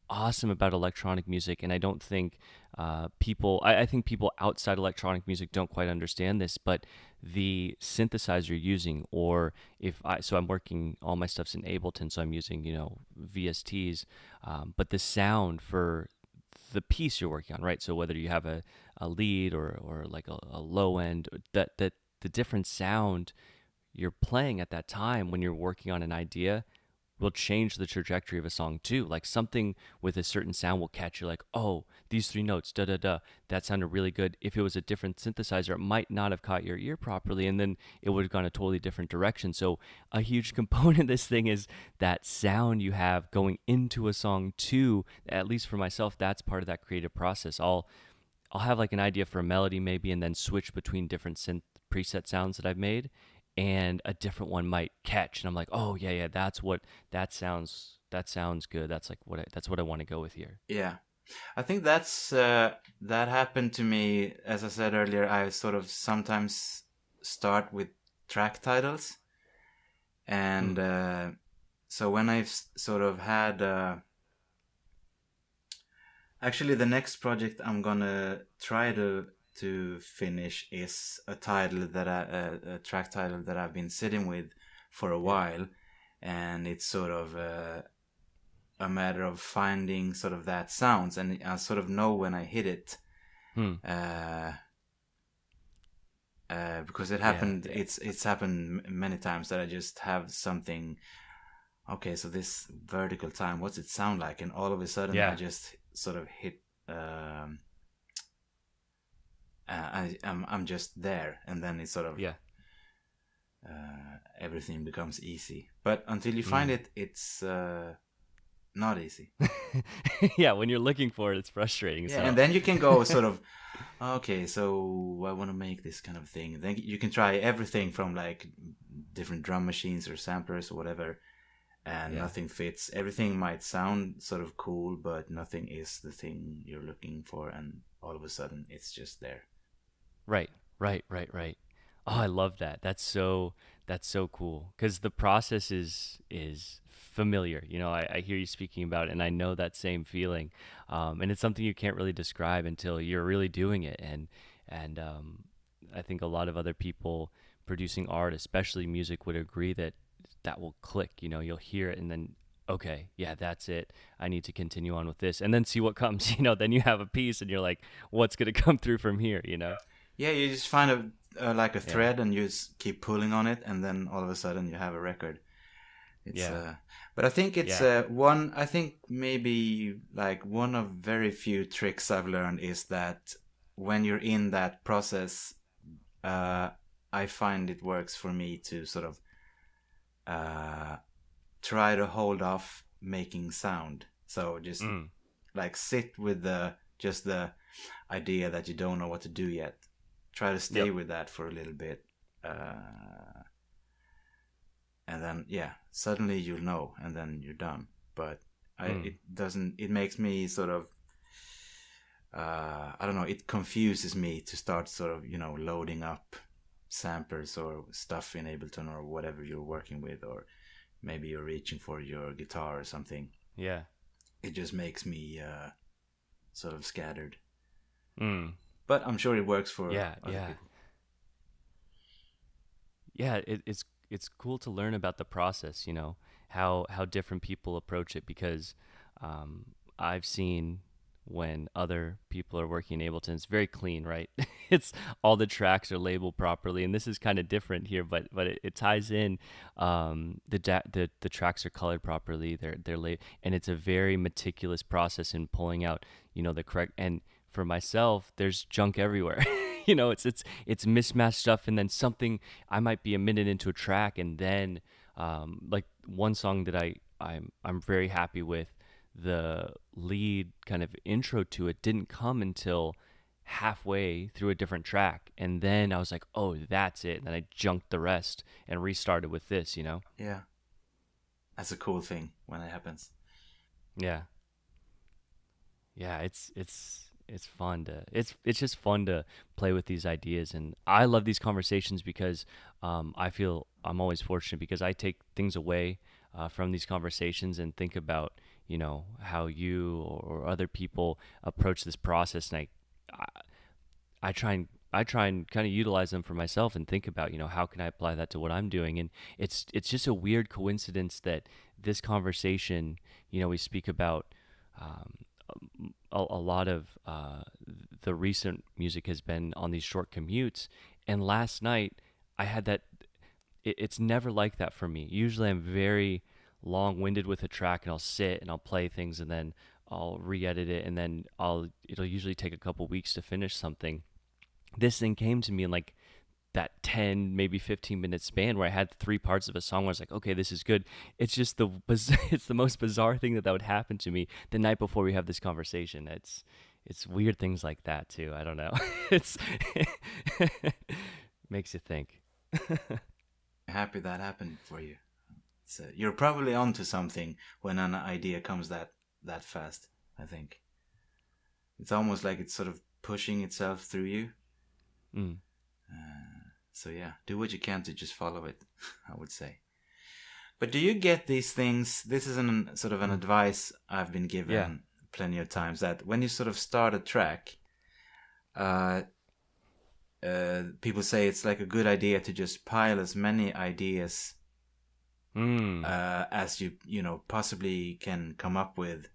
awesome about electronic music, and I don't think I think people outside electronic music don't quite understand this, but the synthesizer you're using, or so I'm working, all my stuff's in Ableton, so I'm using, VSTs, but the sound for the piece you're working on, right? So whether you have a lead or like a low end, that the different sound you're playing at that time when you're working on an idea will change the trajectory of a song too. Like something with a certain sound will catch you, like, oh, these three notes, da da da, that sounded really good. If it was a different synthesizer, it might not have caught your ear properly, and then it would have gone a totally different direction. So a huge component of this thing is that sound you have going into a song too. At least for myself, that's part of that creative process. I'll have like an idea for a melody maybe, and then switch between different synth preset sounds that I've made, and a different one might catch, and I'm like, oh yeah, yeah, that sounds good. That's what I want to go with here. Yeah, I think that happened to me. As I said earlier, I sort of sometimes start with track titles, and Mm. so when I've sort of had actually the next project I'm gonna try to finish is a title that a track title that I've been sitting with for a Yeah. while, and it's sort of a matter of finding sort of that sounds, and I sort of know when I hit it, Hmm. uh, because it Yeah. happened. Yeah. It's happened many times that I just have something. Okay, so this vertical time, what's it sound like? And all of a sudden, I Yeah. just sort of hit. I'm just there, and then it sort of Yeah. everything becomes easy. But until you find Mm. it, it's not easy. Yeah. When you're looking for it, it's frustrating. Yeah, and So. then you can go sort of, okay, so I want to make this kind of thing. Then you can try everything from like different drum machines or samplers or whatever, and Yeah. nothing fits. Everything might sound sort of cool, but nothing is the thing you're looking for, and all of a sudden it's just there. Right, right. Oh, I love that. That's so cool because the process is familiar. I hear you speaking about it, and I know that same feeling. And it's something you can't really describe until you're really doing it. And I think a lot of other people producing art, especially music, would agree that that will click. You'll hear it, and then okay, yeah, that's it. I need to continue on with this, and then see what comes. Then you have a piece, and you're like, what's gonna come through from here? Yeah, you just find like a Yeah. thread and you just keep pulling on it, and then all of a sudden you have a record. It's Yeah. but I think it's Yeah. one. I think maybe like one of very few tricks I've learned is that when you're in that process, uh, I find it works for me to sort of uh, try to hold off making sound. So just Mm. like sit with the idea that you don't know what to do yet. Try to stay Yep. with that for a little bit. And then suddenly you'll know, and then you're done. But Mm. it doesn't. It makes me sort of I don't know. It confuses me to start sort of loading up samplers or stuff in Ableton or whatever you're working with, or maybe you're reaching for your guitar or something. Yeah. It just makes me sort of scattered. Mm. But I'm sure it works for Yeah. other Yeah. people. Yeah. It's cool to learn about the process. How different people approach it because I've seen when other people are working in Ableton. It's very clean, right? It's all the tracks are labeled properly, and this is kind of different here, but it ties in. The tracks are colored properly. They're and it's a very meticulous process in pulling out, the correct. And for myself, there's junk everywhere. It's mismatched stuff, and then something I might be a minute into a track, and then like one song that I'm very happy with, the lead kind of intro to it didn't come until halfway through a different track, and then I was like, oh, that's it, and then I junked the rest and restarted with this. Yeah, that's a cool thing when it happens. Yeah, it's fun to it's just fun to play with these ideas, and I love these conversations because I feel I'm always fortunate because I take things away from these conversations and think about how you or other people approach this process, and I try and kind of utilize them for myself and think about how can I apply that to what I'm doing. And it's just a weird coincidence that this conversation, we speak about a lot of the recent music has been on these short commutes, and last night I had that. It's never like that for me. Usually I'm very long-winded with a track, and I'll sit and I'll play things, and then I'll re-edit it, and then it'll usually take a couple weeks to finish something. This thing came to me in like that 10 maybe 15-minute span where I had 3 parts of a song where I was like, okay, this is good. It's just it's the most bizarre thing that would happen to me the night before we have this conversation. It's weird things like that too. I don't know. It's makes you think. Happy that happened for you. You're probably onto something when an idea comes that fast. I think it's almost like it's sort of pushing itself through you. So yeah, do what you can to just follow it, I would say. But do you get these things? This is sort of an advice I've been given plenty of times, that when you sort of start a track, people say it's like a good idea to just pile as many ideas as you possibly can come up with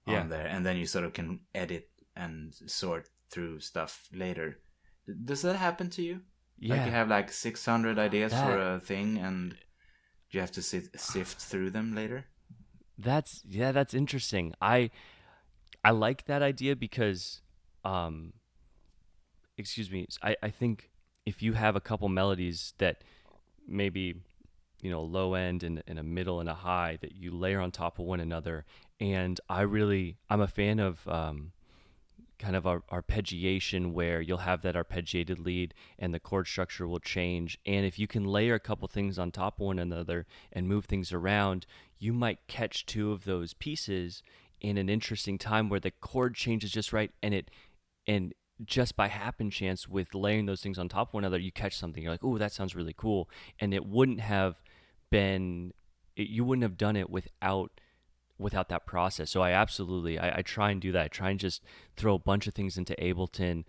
on there, and then you sort of can edit and sort through stuff later. Does that happen to you? Yeah. Like you have like 600 ideas for a thing, and you have to sift through them later? That's interesting. I like that idea because excuse me, I think if you have a couple melodies that maybe low end and a middle and a high that you layer on top of one another, and I'm a fan of kind of arpeggiation, where you'll have that arpeggiated lead and the chord structure will change, and if you can layer a couple things on top of one another and move things around, you might catch two of those pieces in an interesting time where the chord changes just right, and just by happen chance with layering those things on top of one another, you catch something, you're like, oh, that sounds really cool, and you wouldn't have done it without that process. So I try and do that. I try and just throw a bunch of things into Ableton,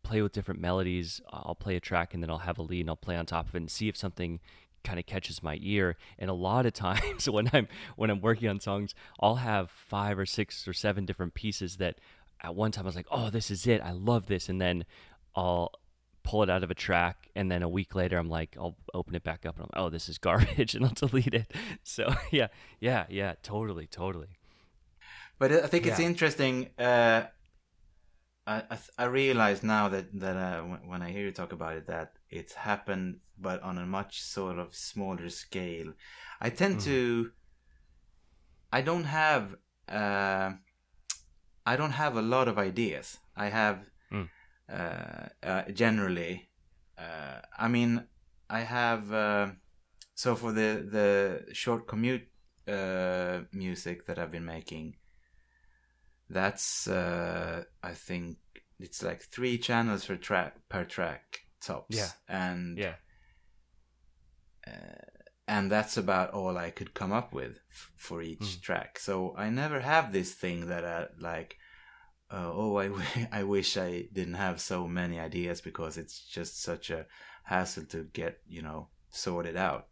play with different melodies. I'll play a track and then I'll have a lead and I'll play on top of it and see if something kind of catches my ear. And a lot of times when I'm working on songs, I'll have 5 or 6 or 7 different pieces that at one time I was like, oh, this is it, I love this, and then I'll pull it out of a track, and then a week later I'm like, I'll open it back up and I'm like, oh, this is garbage, and I'll delete it. So yeah, totally. But I think it's interesting. I realize now that when I hear you talk about it, that it's happened, but on a much sort of smaller scale. I tend to. I don't have a lot of ideas. I have generally. I mean, I have. So for the short commute music that I've been making, that's I think it's like 3 channels per track tops. Yeah. And that's about all I could come up with for each track. So I never have this thing that I like, I wish I didn't have so many ideas, because it's just such a hassle to get, sorted out.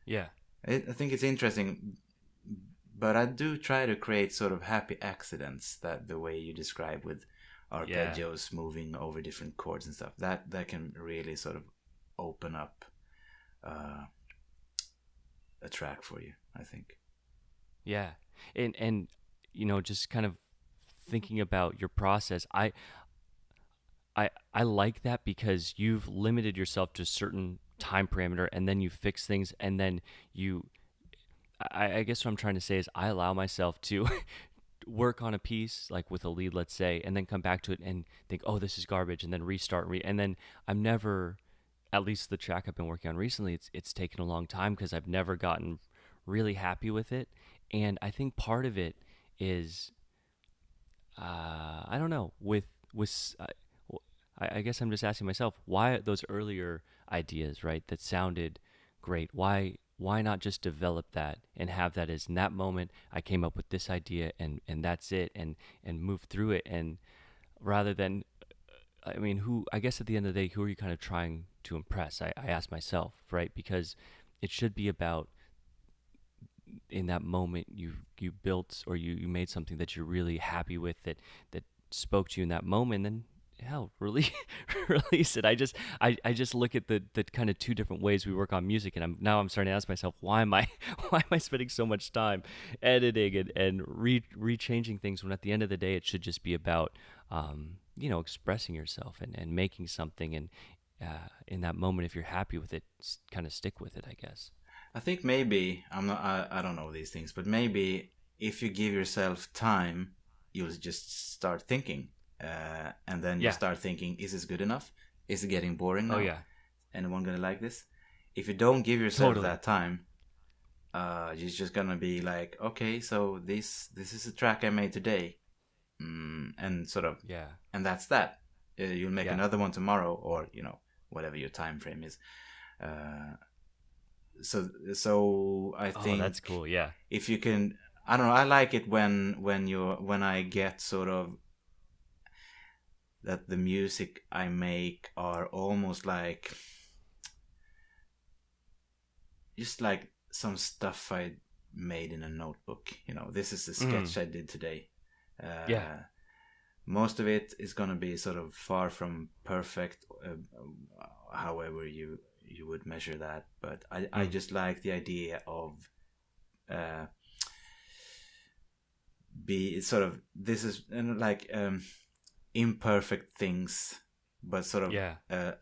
Yeah. I think it's interesting, but I do try to create sort of happy accidents, that the way you describe with arpeggios moving over different chords and stuff. That can really sort of open up a track for you, I think. Yeah. And just kind of thinking about your process, I like that because you've limited yourself to a certain time parameter, and then you fix things, and then I guess what I'm trying to say is I allow myself to work on a piece like with a lead, let's say, and then come back to it and think, oh, this is garbage, and then restart, and then I'm never, at least the track I've been working on recently, it's taken a long time because I've never gotten really happy with it. And I think part of it is, I don't know, I guess I'm just asking myself, why those earlier ideas, right, that sounded great, why not just develop that and have that as, in that moment I came up with this idea, and that's it, and move through it, and rather than, I mean, I guess at the end of the day, who are you kind of trying to impress? I ask myself, right? Because it should be about, in that moment you built, or you made something that you're really happy with, that spoke to you in that moment, then hell, really release it. I just look at the kind of two different ways we work on music, and I'm starting to ask myself, why am I spending so much time editing and rechanging things, when at the end of the day it should just be about expressing yourself and making something, and in that moment, if you're happy with it, kind of stick with it, I guess. I think maybe, I don't know these things, but maybe if you give yourself time, you'll just start thinking. And then you start thinking, is this good enough? Is it getting boring now? Oh, yeah. Anyone gonna like this? If you don't give yourself that time, you're just gonna be like, okay, so this is a track I made today. And sort of, and that's that. You'll make another one tomorrow, or, whatever your time frame is. So I think that's cool. Yeah. If you can, I don't know. I like it when I get sort of that the music I make are almost like just like some stuff I made in a notebook. This is the sketch I did today. Most of it is gonna be sort of far from perfect, however you would measure that, but I just like the idea of this is like imperfect things, but sort of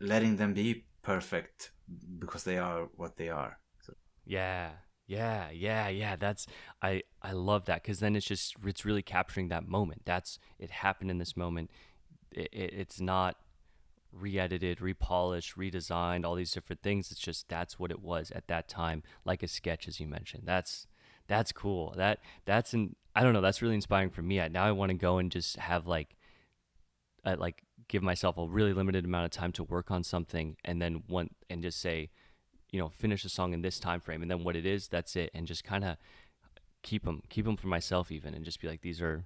letting them be perfect because they are what they are. So. Yeah. That's, I love that, because then it's really capturing that moment. It happened in this moment. It's not re-edited, repolished, redesigned, all these different things. It's just, that's what it was at that time, like a sketch, as you mentioned. That's cool. I don't know, that's really inspiring for me. Now I want to go and just have give myself a really limited amount of time to work on something, and then just say, finish a song in this time frame, and then what it is, that's it, and just kind of keep them for myself even, and just be like, these are,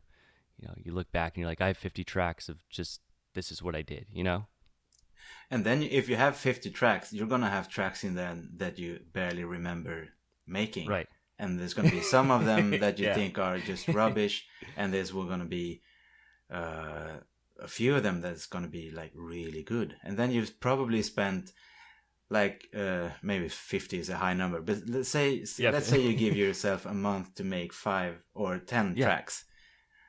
you look back and you're like, I have 50 tracks of just, this is what I did, And then if you have 50 tracks, you're going to have tracks in there that you barely remember making. Right. And there's going to be some of them that you think are just rubbish, and there's going to be a few of them that's going to be like really good. And then you've probably spent like maybe 50 is a high number, but let's say you give yourself a month to make 5 or 10 tracks.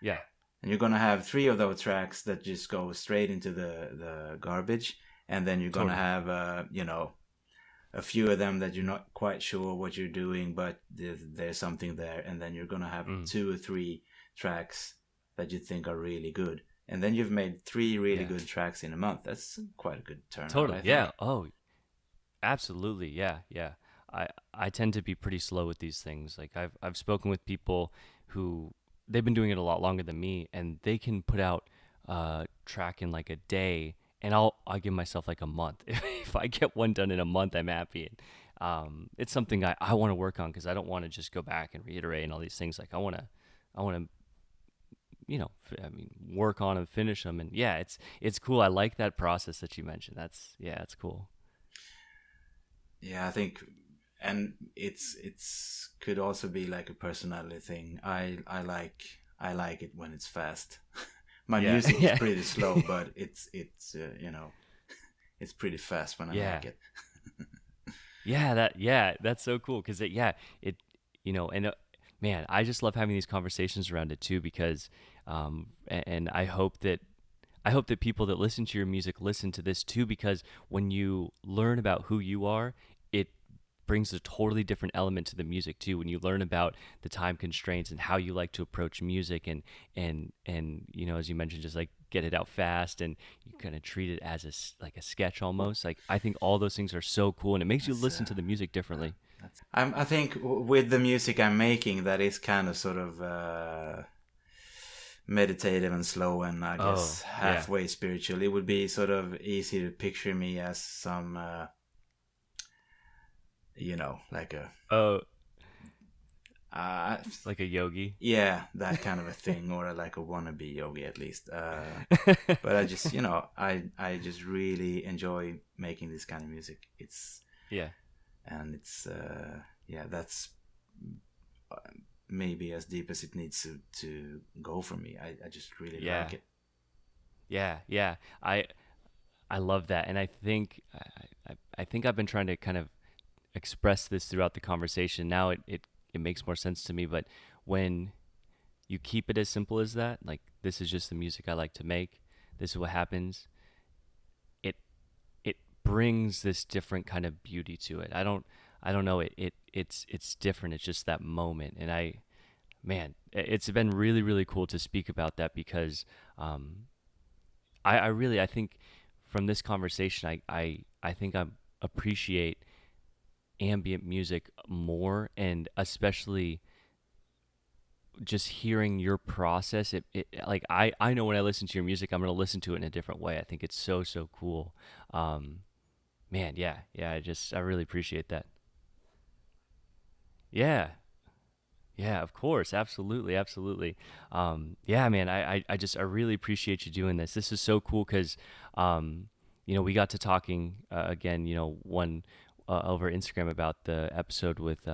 Yeah. And you're going to have 3 of those tracks that just go straight into the garbage, and then you're going to have a few of them that you're not quite sure what you're doing, but there's something there, and then you're going to have 2 or 3 tracks that you think are really good. And then you've made 3 really good tracks in a month. That's quite a good turnout. Totally. Yeah. Oh, absolutely. Yeah. I tend to be pretty slow with these things. Like I've spoken with people who, they've been doing it a lot longer than me, and they can put out a track in like a day, and I'll give myself like a month. If I get one done in a month, I'm happy. And it's something I want to work on, because I don't want to just go back and reiterate and all these things. Like I want to work on and finish them. And it's cool. I like that process that you mentioned. It's cool. Yeah, I think and it's could also be like a personality thing. I like it when it's fast. My music is pretty slow, but it's you know, it's pretty fast when I make it. That's so cool because it you know, and man, I just love having these conversations around it too, because and I hope that people that listen to your music listen to this too, because when you learn about who you are, it brings a totally different element to the music too. When you learn about the time constraints and how you like to approach music, and you know, as you mentioned, just like get it out fast, and you kind of treat it as like a sketch almost. Like, I think all those things are so cool, and it makes you listen to the music differently. I think with the music I'm making, that is kind of sort of meditative and slow, and I guess halfway spiritual. It would be sort of easy to picture me as some you know, like like a yogi. Yeah, that kind of a thing, or like a wannabe yogi at least. But I just, you know, I just really enjoy making this kind of music. It's and it's that's maybe as deep as it needs to go for me. I just really like it. I love that, and I think I've been trying to kind of express this throughout the conversation. Now it makes more sense to me. But when you keep it as simple as that, like, this is just the music I like to make, this is what happens, it brings this different kind of beauty to it. I don't know, it's different. It's just that moment. And it's been really, really cool to speak about that, because I think from this conversation, I think I appreciate ambient music more, and especially just hearing your process. It like, I know when I listen to your music, I'm going to listen to it in a different way. I think it's so cool. Man, I really appreciate that. Yeah, of course, absolutely. Man, I really appreciate you doing this. This is so cool, because you know, we got to talking again, you know, over Instagram about the episode with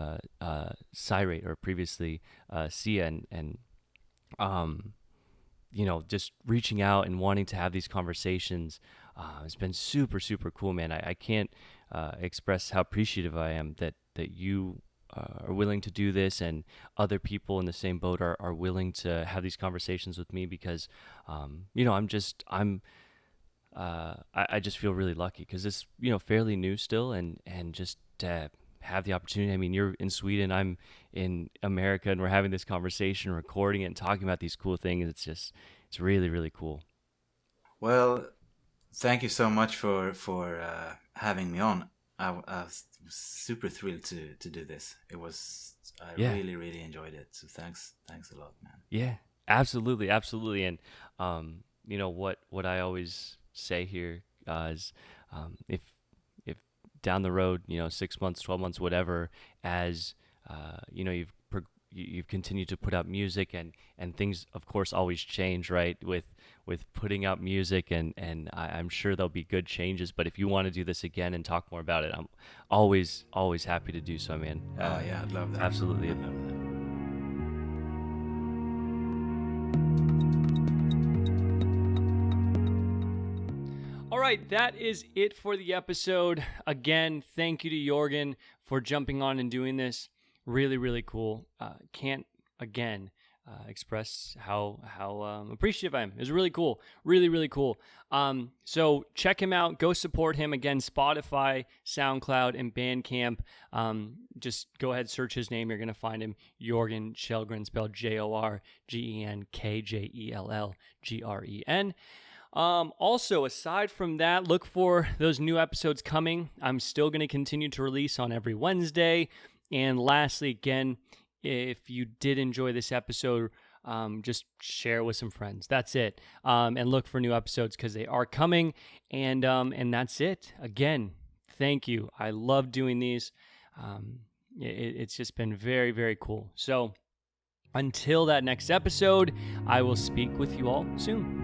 Cyrate, or previously Sia, and you know, just reaching out and wanting to have these conversations. It's been super cool, man. I can't express how appreciative I am that you are willing to do this, and other people in the same boat are willing to have these conversations with me, because you know, I just feel really lucky, because it's, you know, fairly new still, and just to have the opportunity. I mean, you're in Sweden, I'm in America, and we're having this conversation, recording it, and talking about these cool things. It's really, really cool. Well, thank you so much for having me on. I was super thrilled to do this. I really, really enjoyed it. So thanks a lot, man. Yeah, absolutely. And you know what I always say here is, if down the road, you know, 6 months, 12 months, whatever, as you know, you've continued to put out music, and things of course always change, right, with putting out music, and I'm sure there'll be good changes. But if you want to do this again and talk more about it, I'm always happy to do so, man. I'd love that. Absolutely. I'd love that. All right, that is it for the episode. Again, thank you to Jorgen for jumping on and doing this. Really, really cool. Can't again express how appreciative I am. It was really cool. Really, really cool. So check him out. Go support him. Again, Spotify, SoundCloud, and Bandcamp. Just go ahead, search his name. You're going to find him. Jorgen Kjellgren, spelled JorgenKjellgren. Also, aside from that, look for those new episodes coming. I'm still going to continue to release on every Wednesday. And lastly, again, if you did enjoy this episode, just share it with some friends. That's it. And look for new episodes, because they are coming. And that's it. Again, thank you. I love doing these. It's just been very, very cool. So until that next episode, I will speak with you all soon.